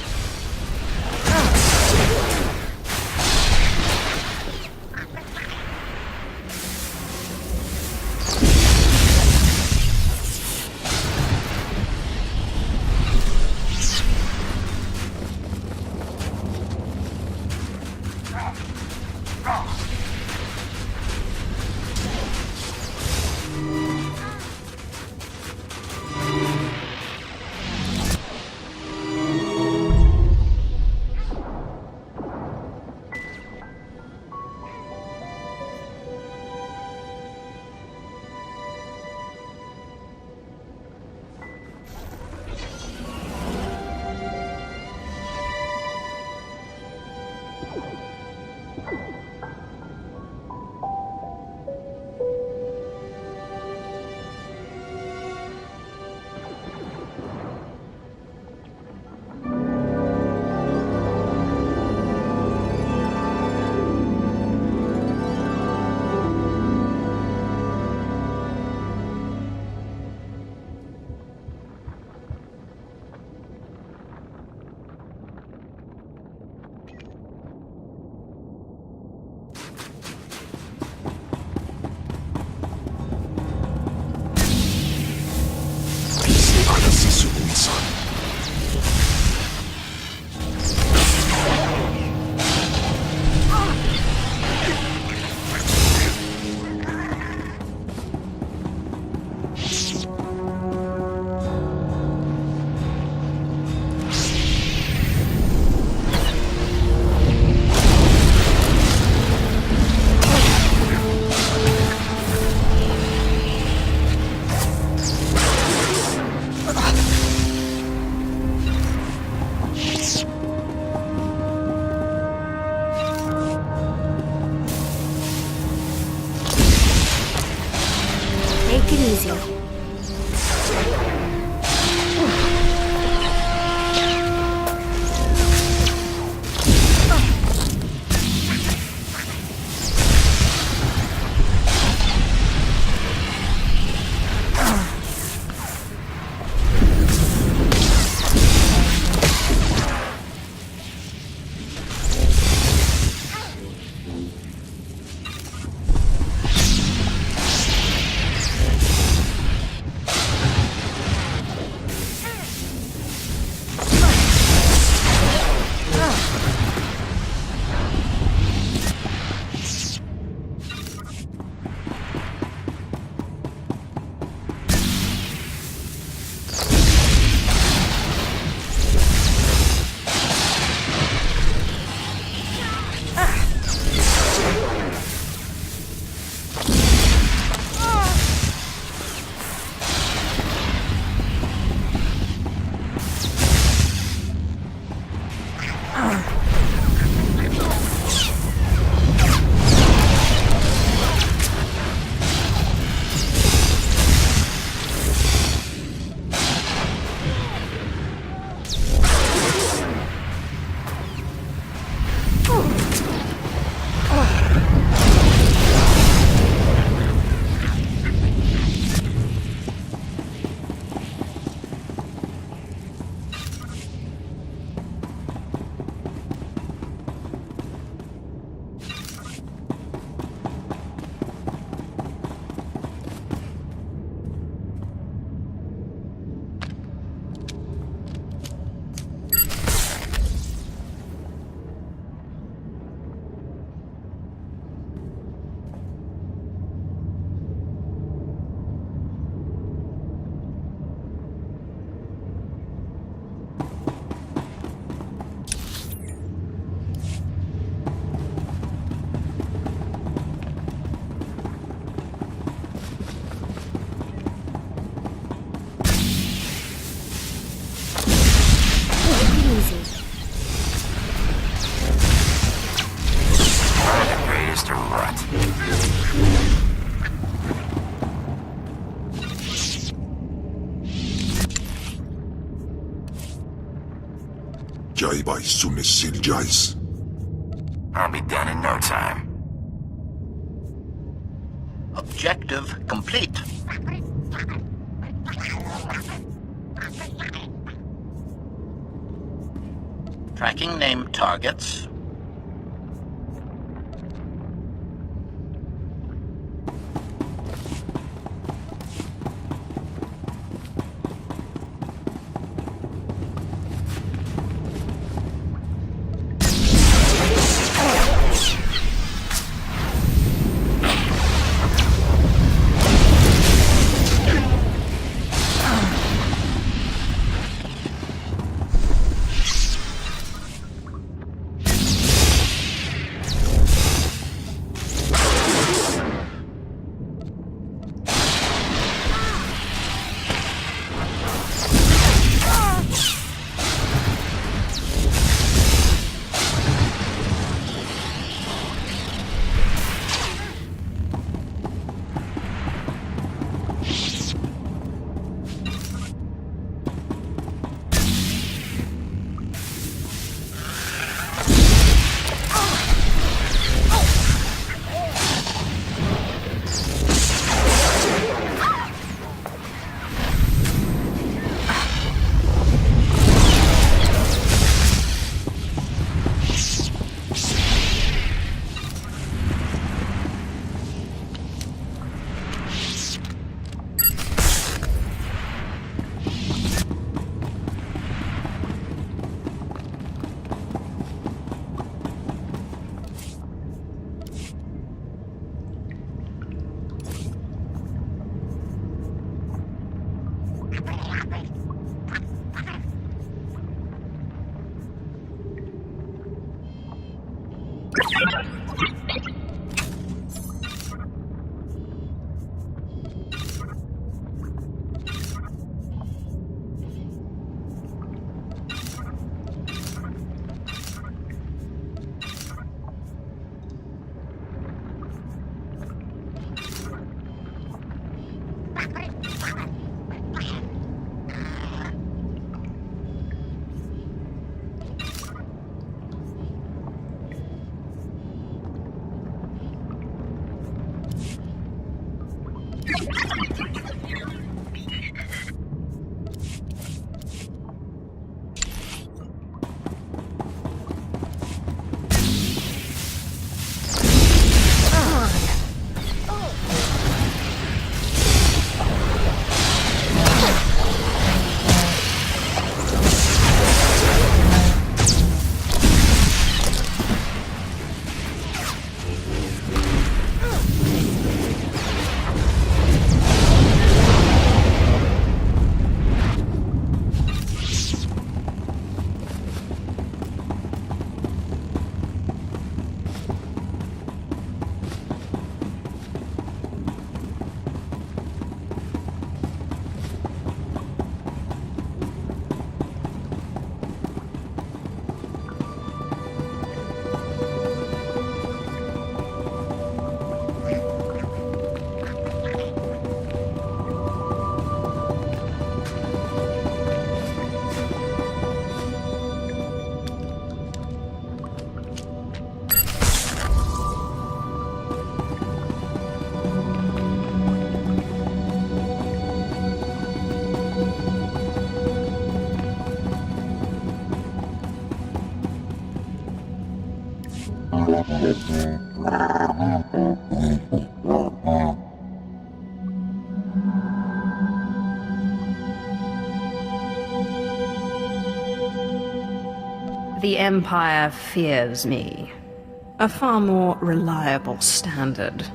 H: Jaibai Sumisil Jais.
Q: I'll be done in no time.
C: Objective complete. Tracking named targets.
D: The Empire fears me. A far more reliable standard.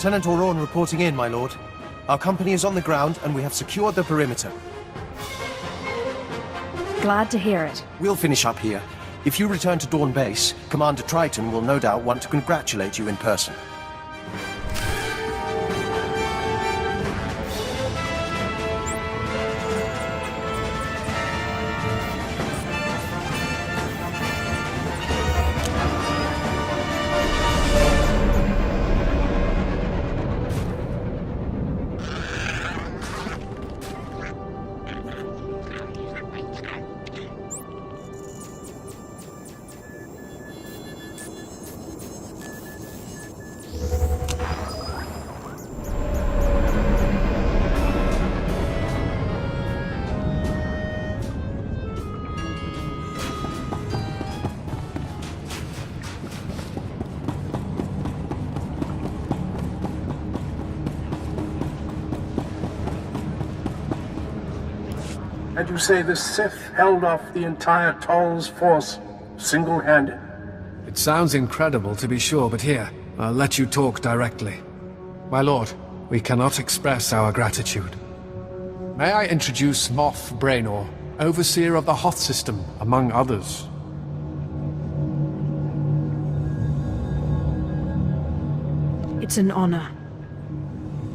B: Lieutenant Auron reporting in, my lord. Our company is on the ground, and we have secured the perimeter.
D: Glad to hear it.
B: We'll finish up here. If you return to Dawn Base, Commander Triton will no doubt want to congratulate you in person.
A: And you say the Sith held off the entire Toll's force, single-handed?
L: It sounds incredible, to be sure, but here, I'll let you talk directly. My lord, we cannot express our gratitude. May I introduce Moff Braynor, Overseer of the Hoth System, among others.
D: It's an honor.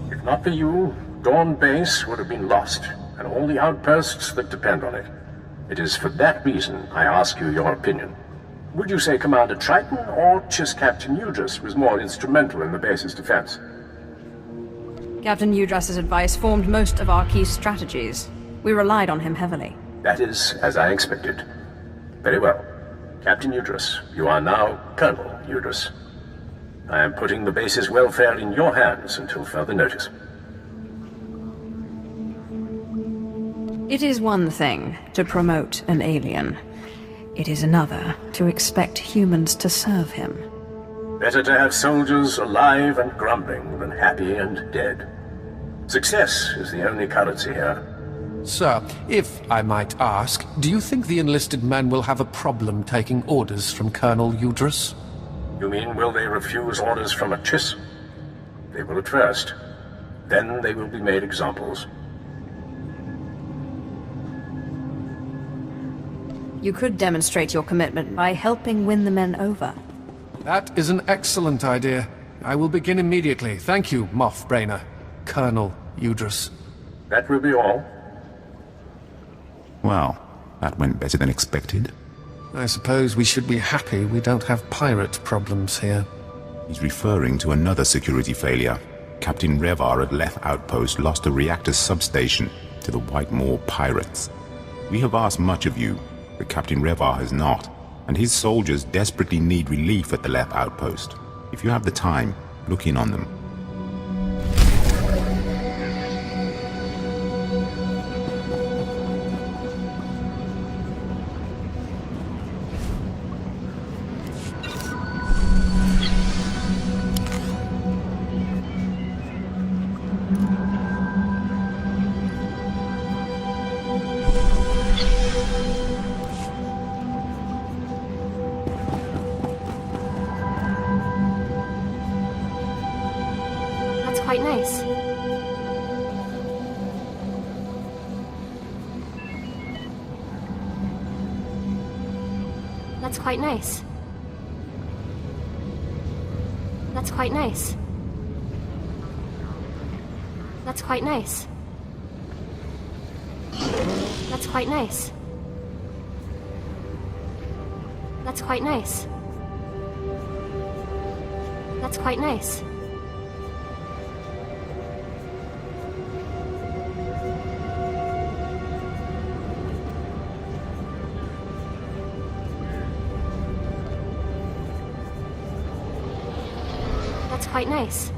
A: If not for you, Dawn Base would have been lost, and all the outposts that depend on it. It is for that reason I ask you your opinion. Would you say Commander Triton or just Captain Udris was more instrumental in the base's defense?
D: Captain Udras's advice formed most of our key strategies. We relied on him heavily.
A: That is as I expected. Very well. Captain Udris, you are now Colonel Udris. I am putting the base's welfare in your hands until further notice.
D: It is one thing to promote an alien. It is another to expect humans to serve him.
A: Better to have soldiers alive and grumbling than happy and dead. Success is the only currency here.
L: Sir, if I might ask, do you think the enlisted men will have a problem taking orders from Colonel Udris?
A: You mean, will they refuse orders from a Chiss? They will at first. Then they will be made examples.
D: You could demonstrate your commitment by helping win the men over.
L: That is an excellent idea. I will begin immediately. Thank you, Moff Braynor. Colonel Udris.
A: That will be all.
M: Well, that went better than expected.
L: I suppose we should be happy we don't have pirate problems here.
M: He's referring to another security failure. Captain Revar at Leth Outpost lost a reactor substation to the Whitemoor pirates. We have asked much of you, but Captain Revar has not, and his soldiers desperately need relief at the Leth Outpost. If you have the time, look in on them.
G: Quite nice. That's quite nice. That's quite nice. That's quite nice. That's quite nice. That's quite nice. That's quite nice. That's quite nice.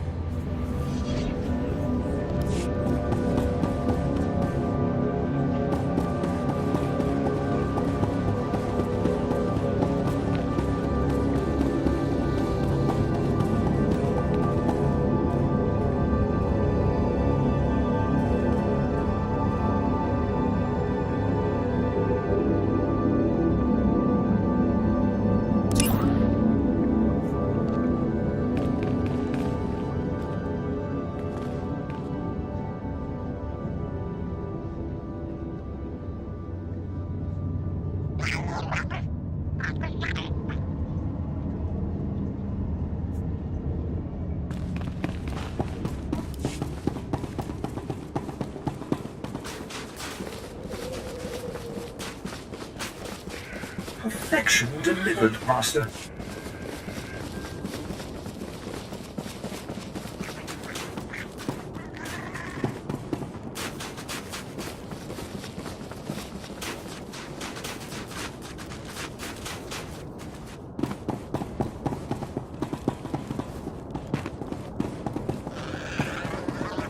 I: Perfection delivered, Master.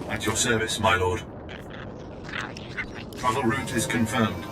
R: At your service, my lord. Travel route is confirmed.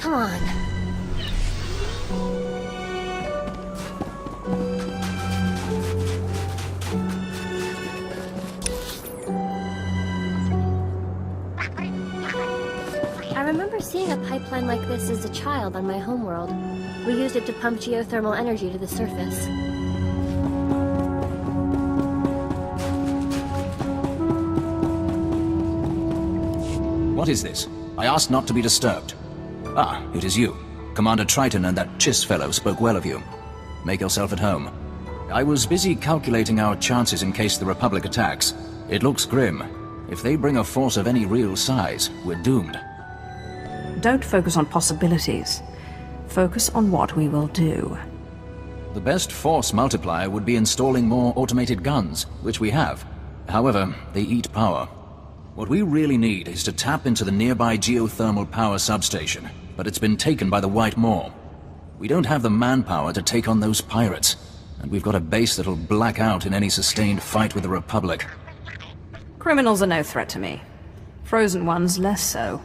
G: Come on. I remember seeing a pipeline like this as a child on my homeworld. We used it to pump geothermal energy to the surface.
E: What is this? I asked not to be disturbed. Ah, it is you. Commander Triton and that Chiss fellow spoke well of you. Make yourself at home. I was busy calculating our chances in case the Republic attacks. It looks grim. If they bring a force of any real size, we're doomed.
D: Don't focus on possibilities. Focus on what we will do.
E: The best force multiplier would be installing more automated guns, which we have. However, they eat power. What we really need is to tap into the nearby geothermal power substation, but it's been taken by the White Maw. We don't have the manpower to take on those pirates, and we've got a base that'll black out in any sustained fight with the Republic.
D: Criminals are no threat to me. Frozen ones less so.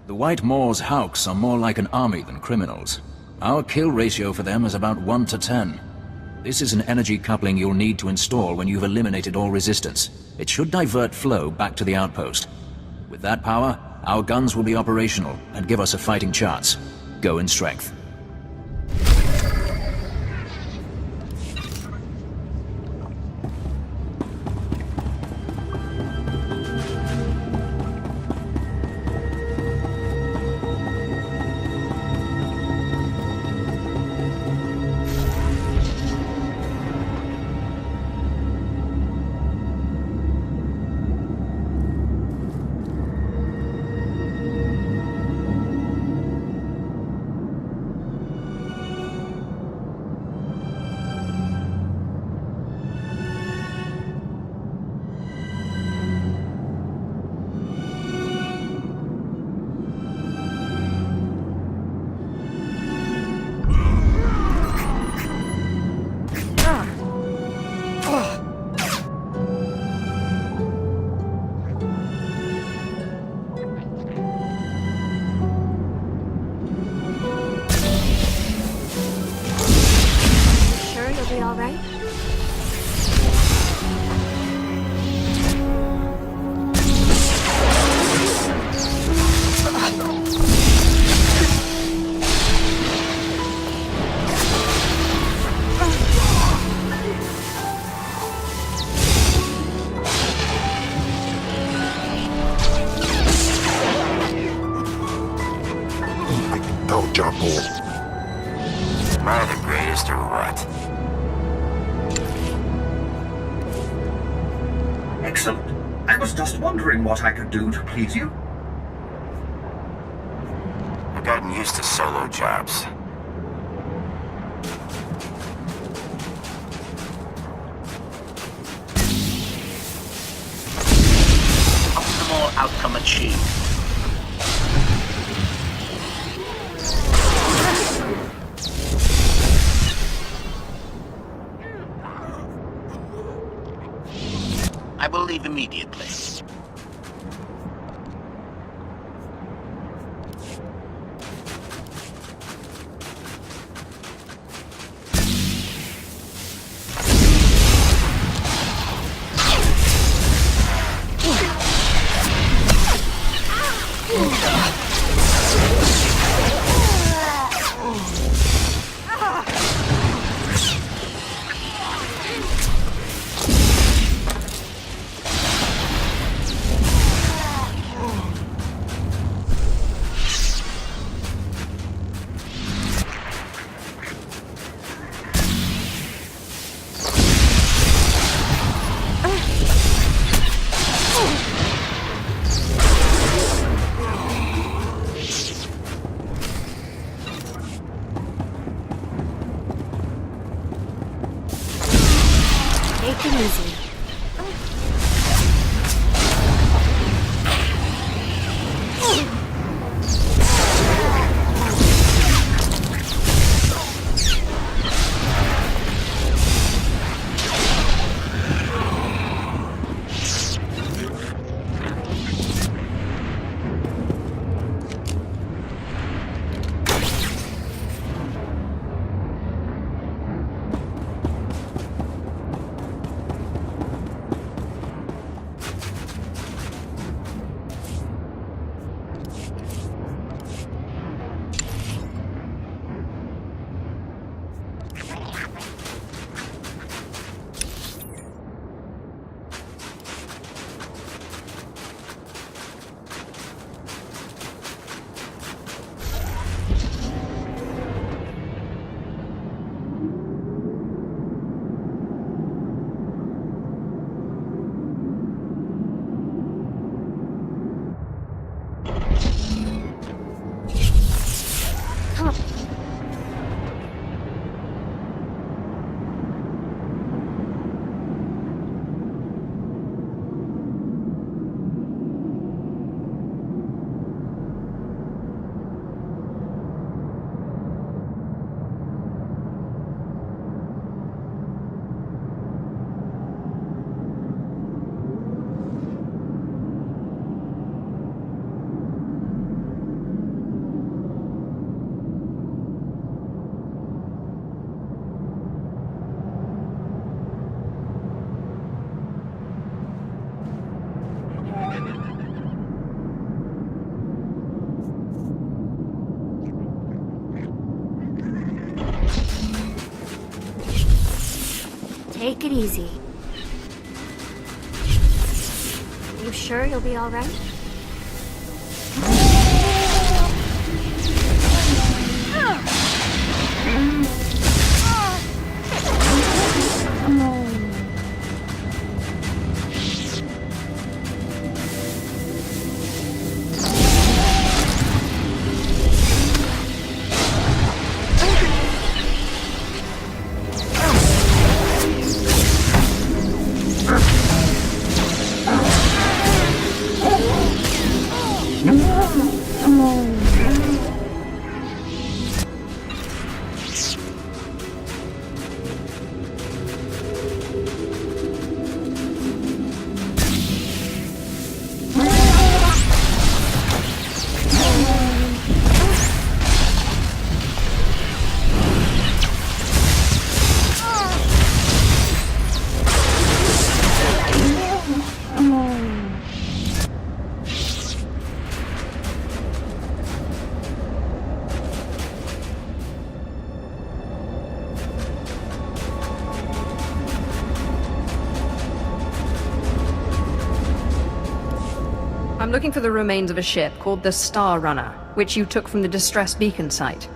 E: The White Maw's Hawks are more like an army than criminals. Our kill ratio for them is about 1 to 10. This is an energy coupling you'll need to install when you've eliminated all resistance. It should divert flow back to the outpost. With that power, our guns will be operational and give us a fighting chance. Go in strength.
Q: Am I the greatest or what?
I: Excellent. I was just wondering what I could do to please you.
Q: I've gotten used to solo jobs.
C: Optimal outcome achieved. I will leave immediately.
G: Take it easy. Take it easy. You sure you'll be all right?
D: I'm looking for the remains of a ship called the Star Runner, which you took from the distress beacon site.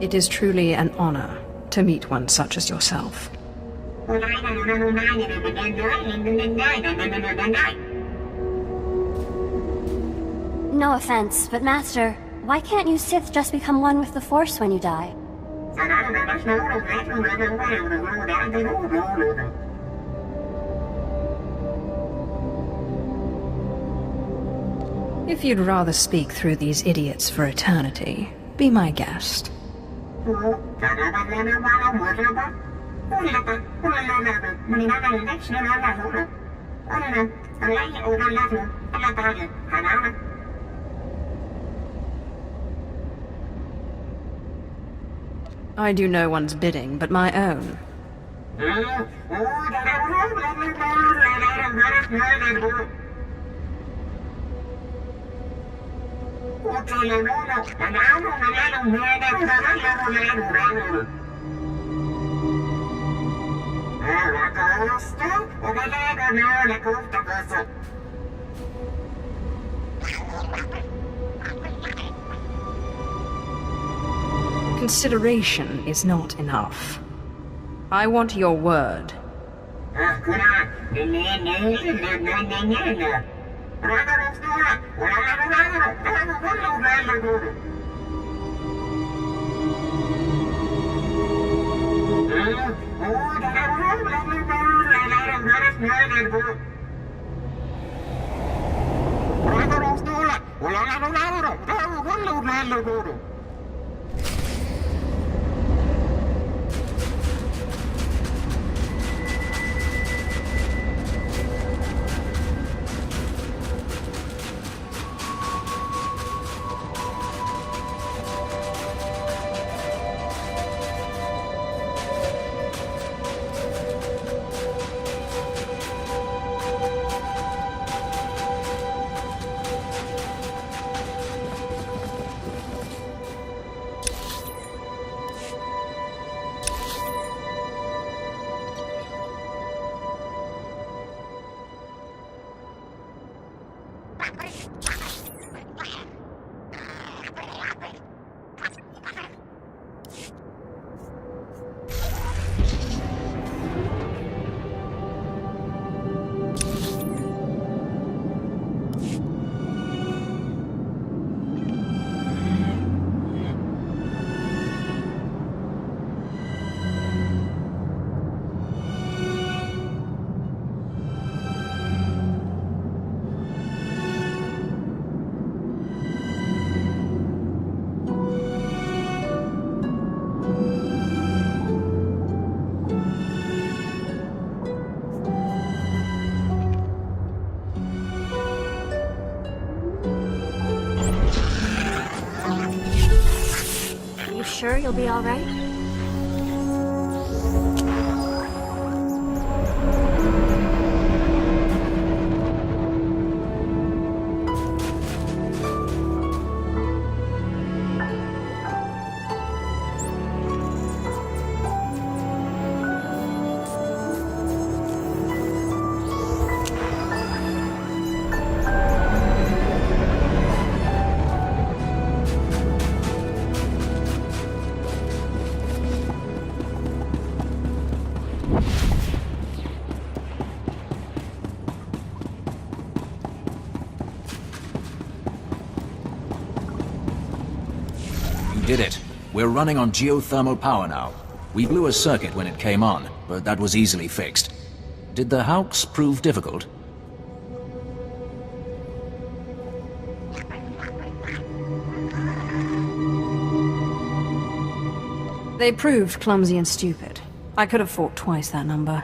D: It is truly an honor to meet one such as yourself.
G: No offense, but Master, why can't you Sith just become one with the Force when you die?
D: If you'd rather speak through these idiots for eternity, be my guest. I do no one's bidding but my own. Consideration is not enough. I want your word.
G: Sure you'll be all right?
E: Did it. We're running on geothermal power now. We blew a circuit when it came on, but that was easily fixed. Did the Hawks prove difficult?
D: They proved clumsy and stupid. I could have fought twice that number.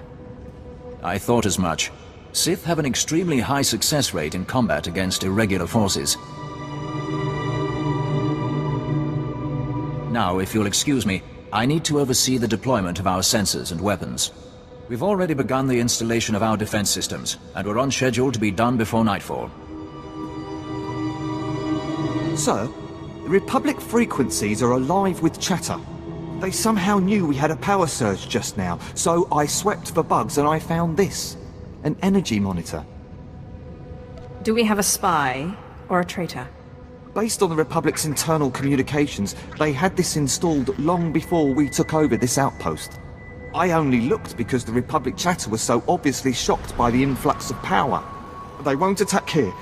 E: I thought as much. Sith have an extremely high success rate in combat against irregular forces. Now, if you'll excuse me, I need to oversee the deployment of our sensors and weapons. We've already begun the installation of our defense systems, and we're on schedule to be done before nightfall.
J: Sir, the Republic frequencies are alive with chatter. They somehow knew we had a power surge just now, so I swept for bugs and I found this. An energy monitor.
D: Do we have a spy or a traitor?
J: Based on the Republic's internal communications, they had this installed long before we took over this outpost. I only looked because the Republic chatter was so obviously shocked by the influx of power. They won't attack here.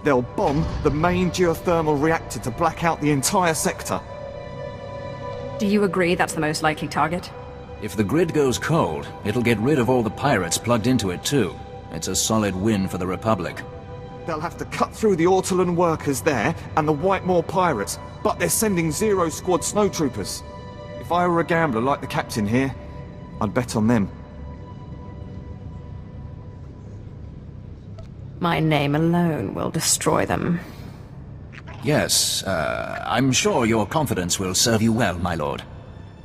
J: They'll bomb the main geothermal reactor to black out the entire sector.
D: Do you agree that's the most likely target?
E: If the grid goes cold, it'll get rid of all the pirates plugged into it too. It's a solid win for the Republic.
J: They'll have to cut through the Ortolan workers there and the Whitemore pirates, but they're sending Zero Squad snowtroopers. If I were a gambler like the captain here, I'd bet on them.
D: My name alone will destroy them.
E: Yes, I'm sure your confidence will serve you well, my lord.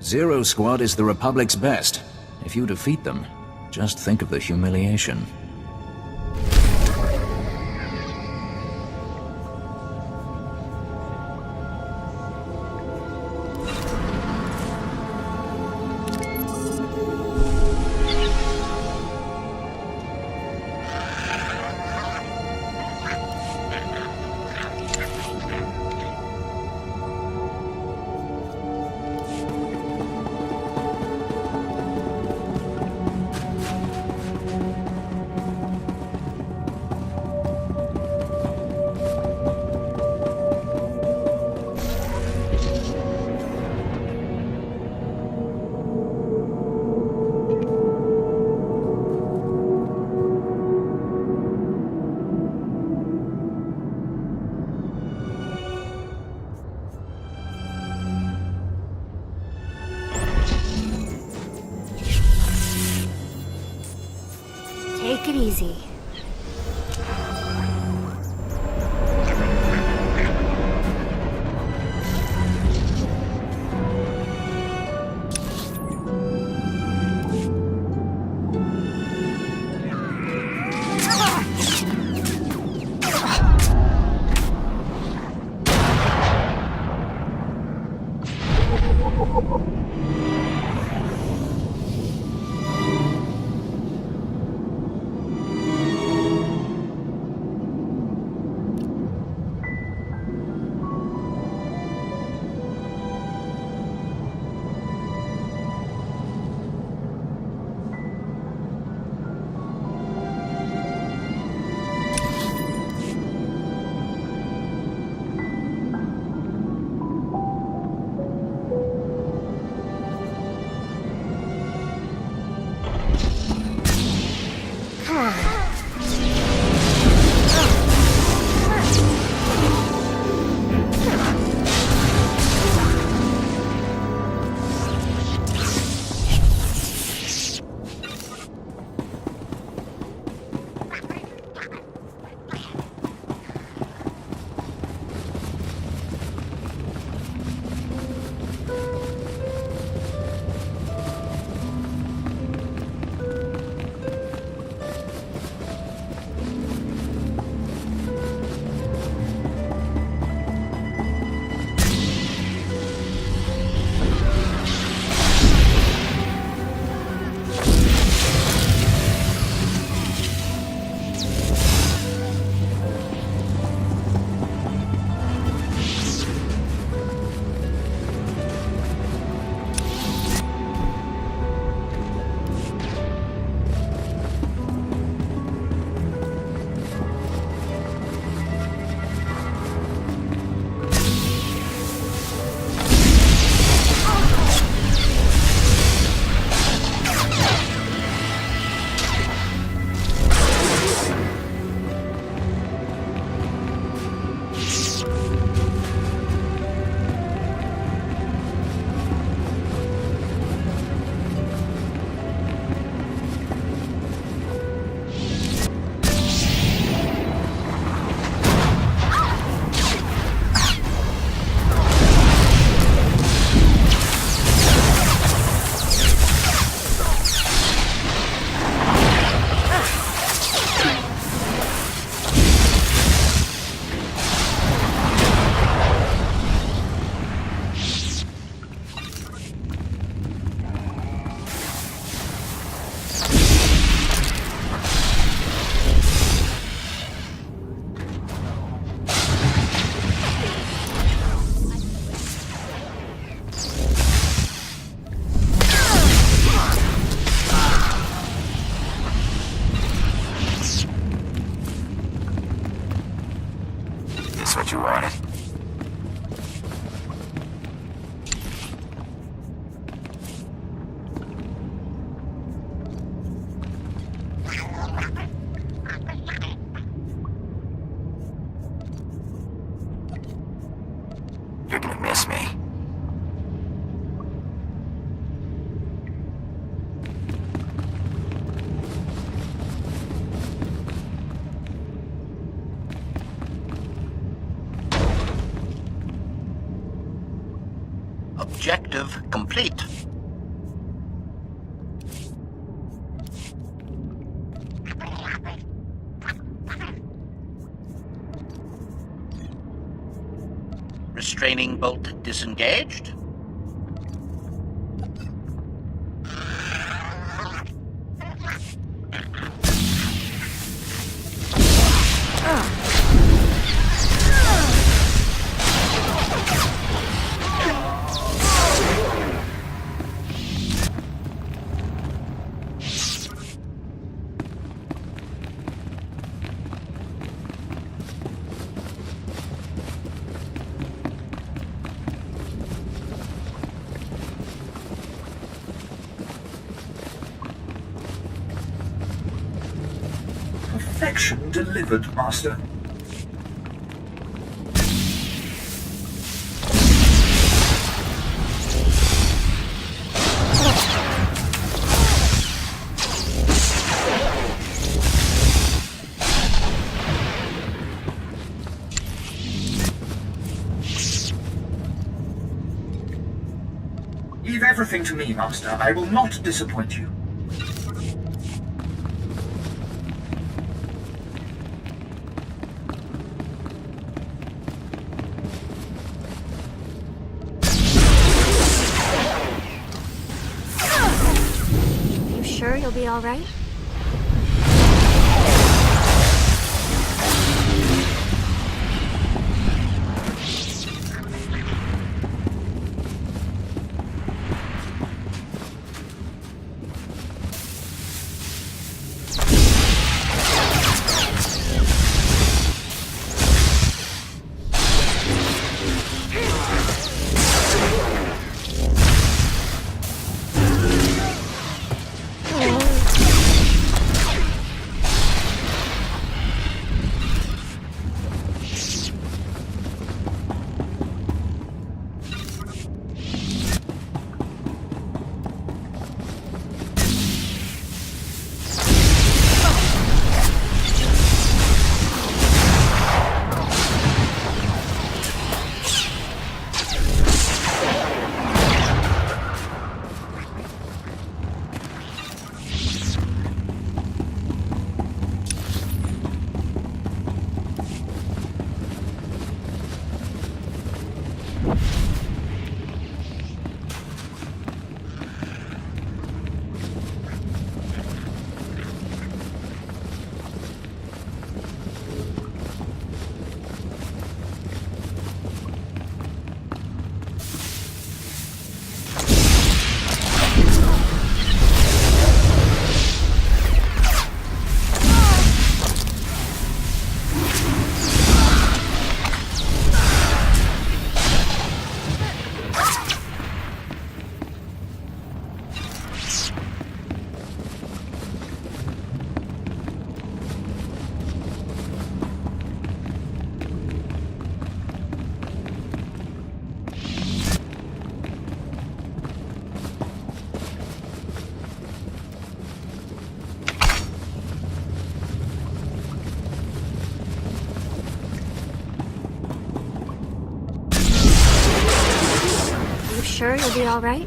E: Zero Squad is the Republic's best. If you defeat them, just think of the humiliation.
G: Take it easy.
Q: on it. You're gonna miss me.
C: Objective complete. Restraining bolt disengaged.
I: Perfection delivered, Master. Leave everything to me, Master. I will not disappoint you.
G: Sure you'll be all right? Sure you'll be all right?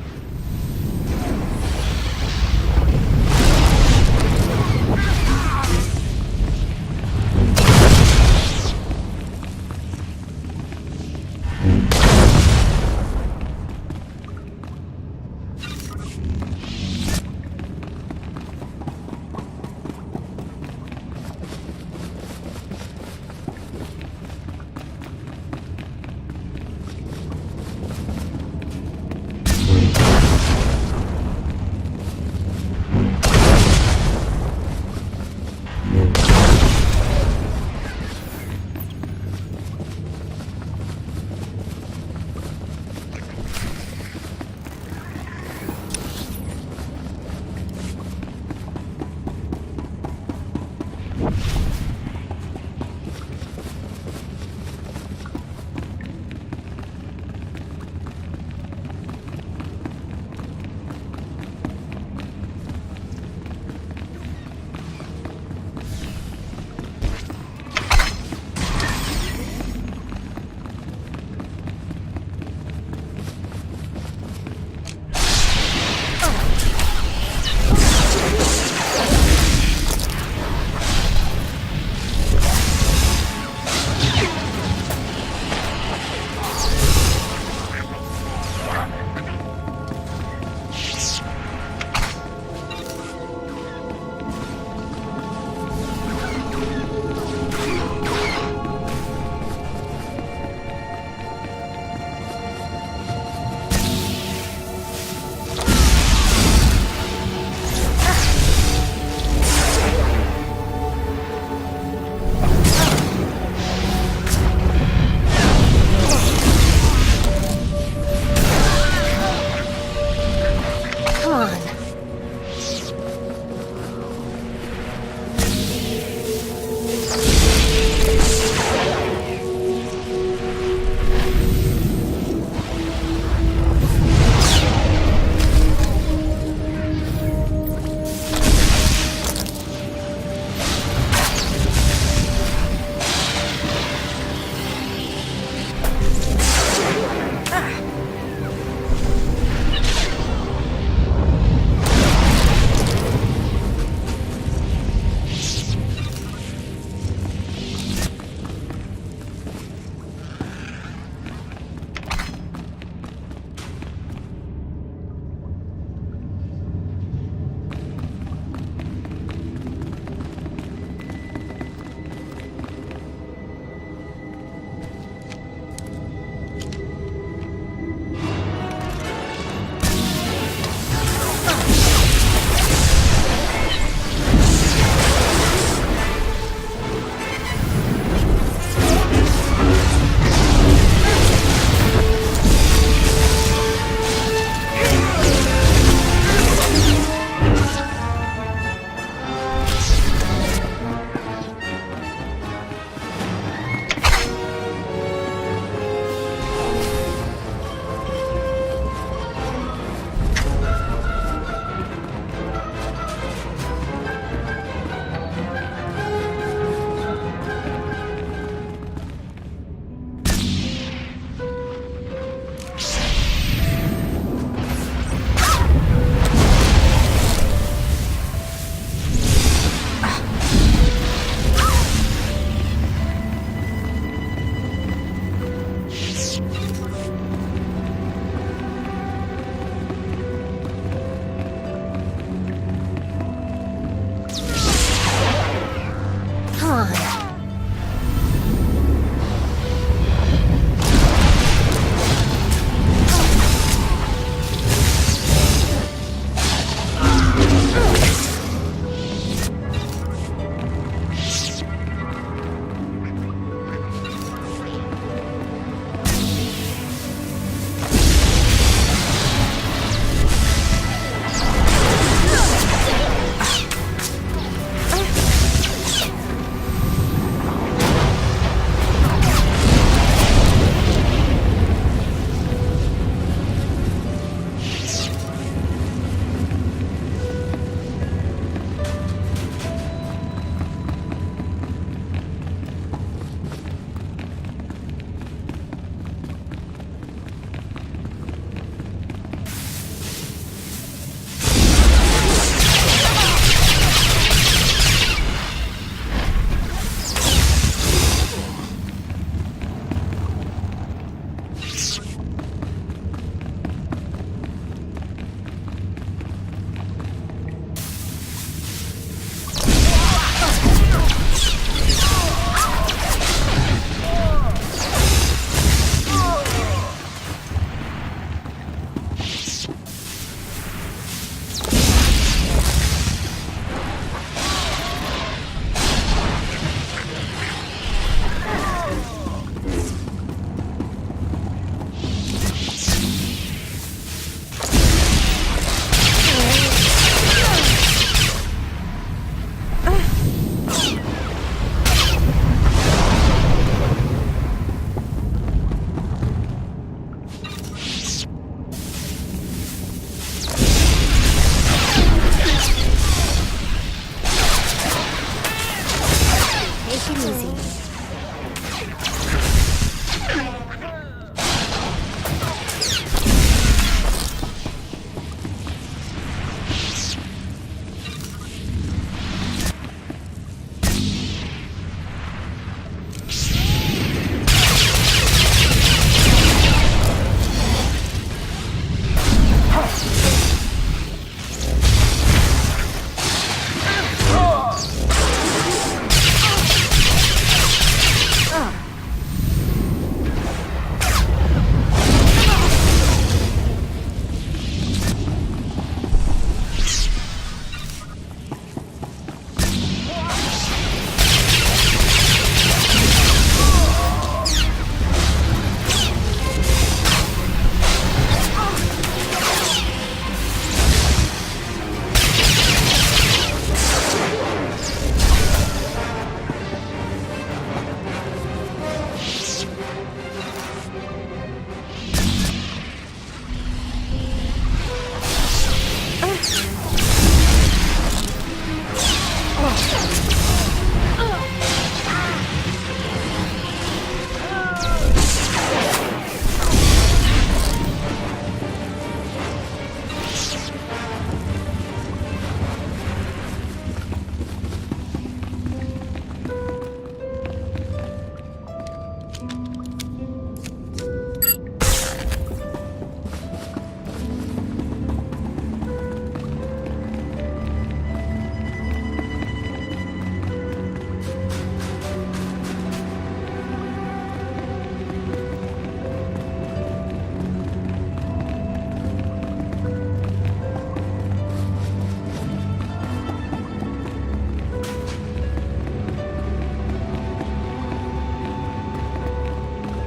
G: Take it easy.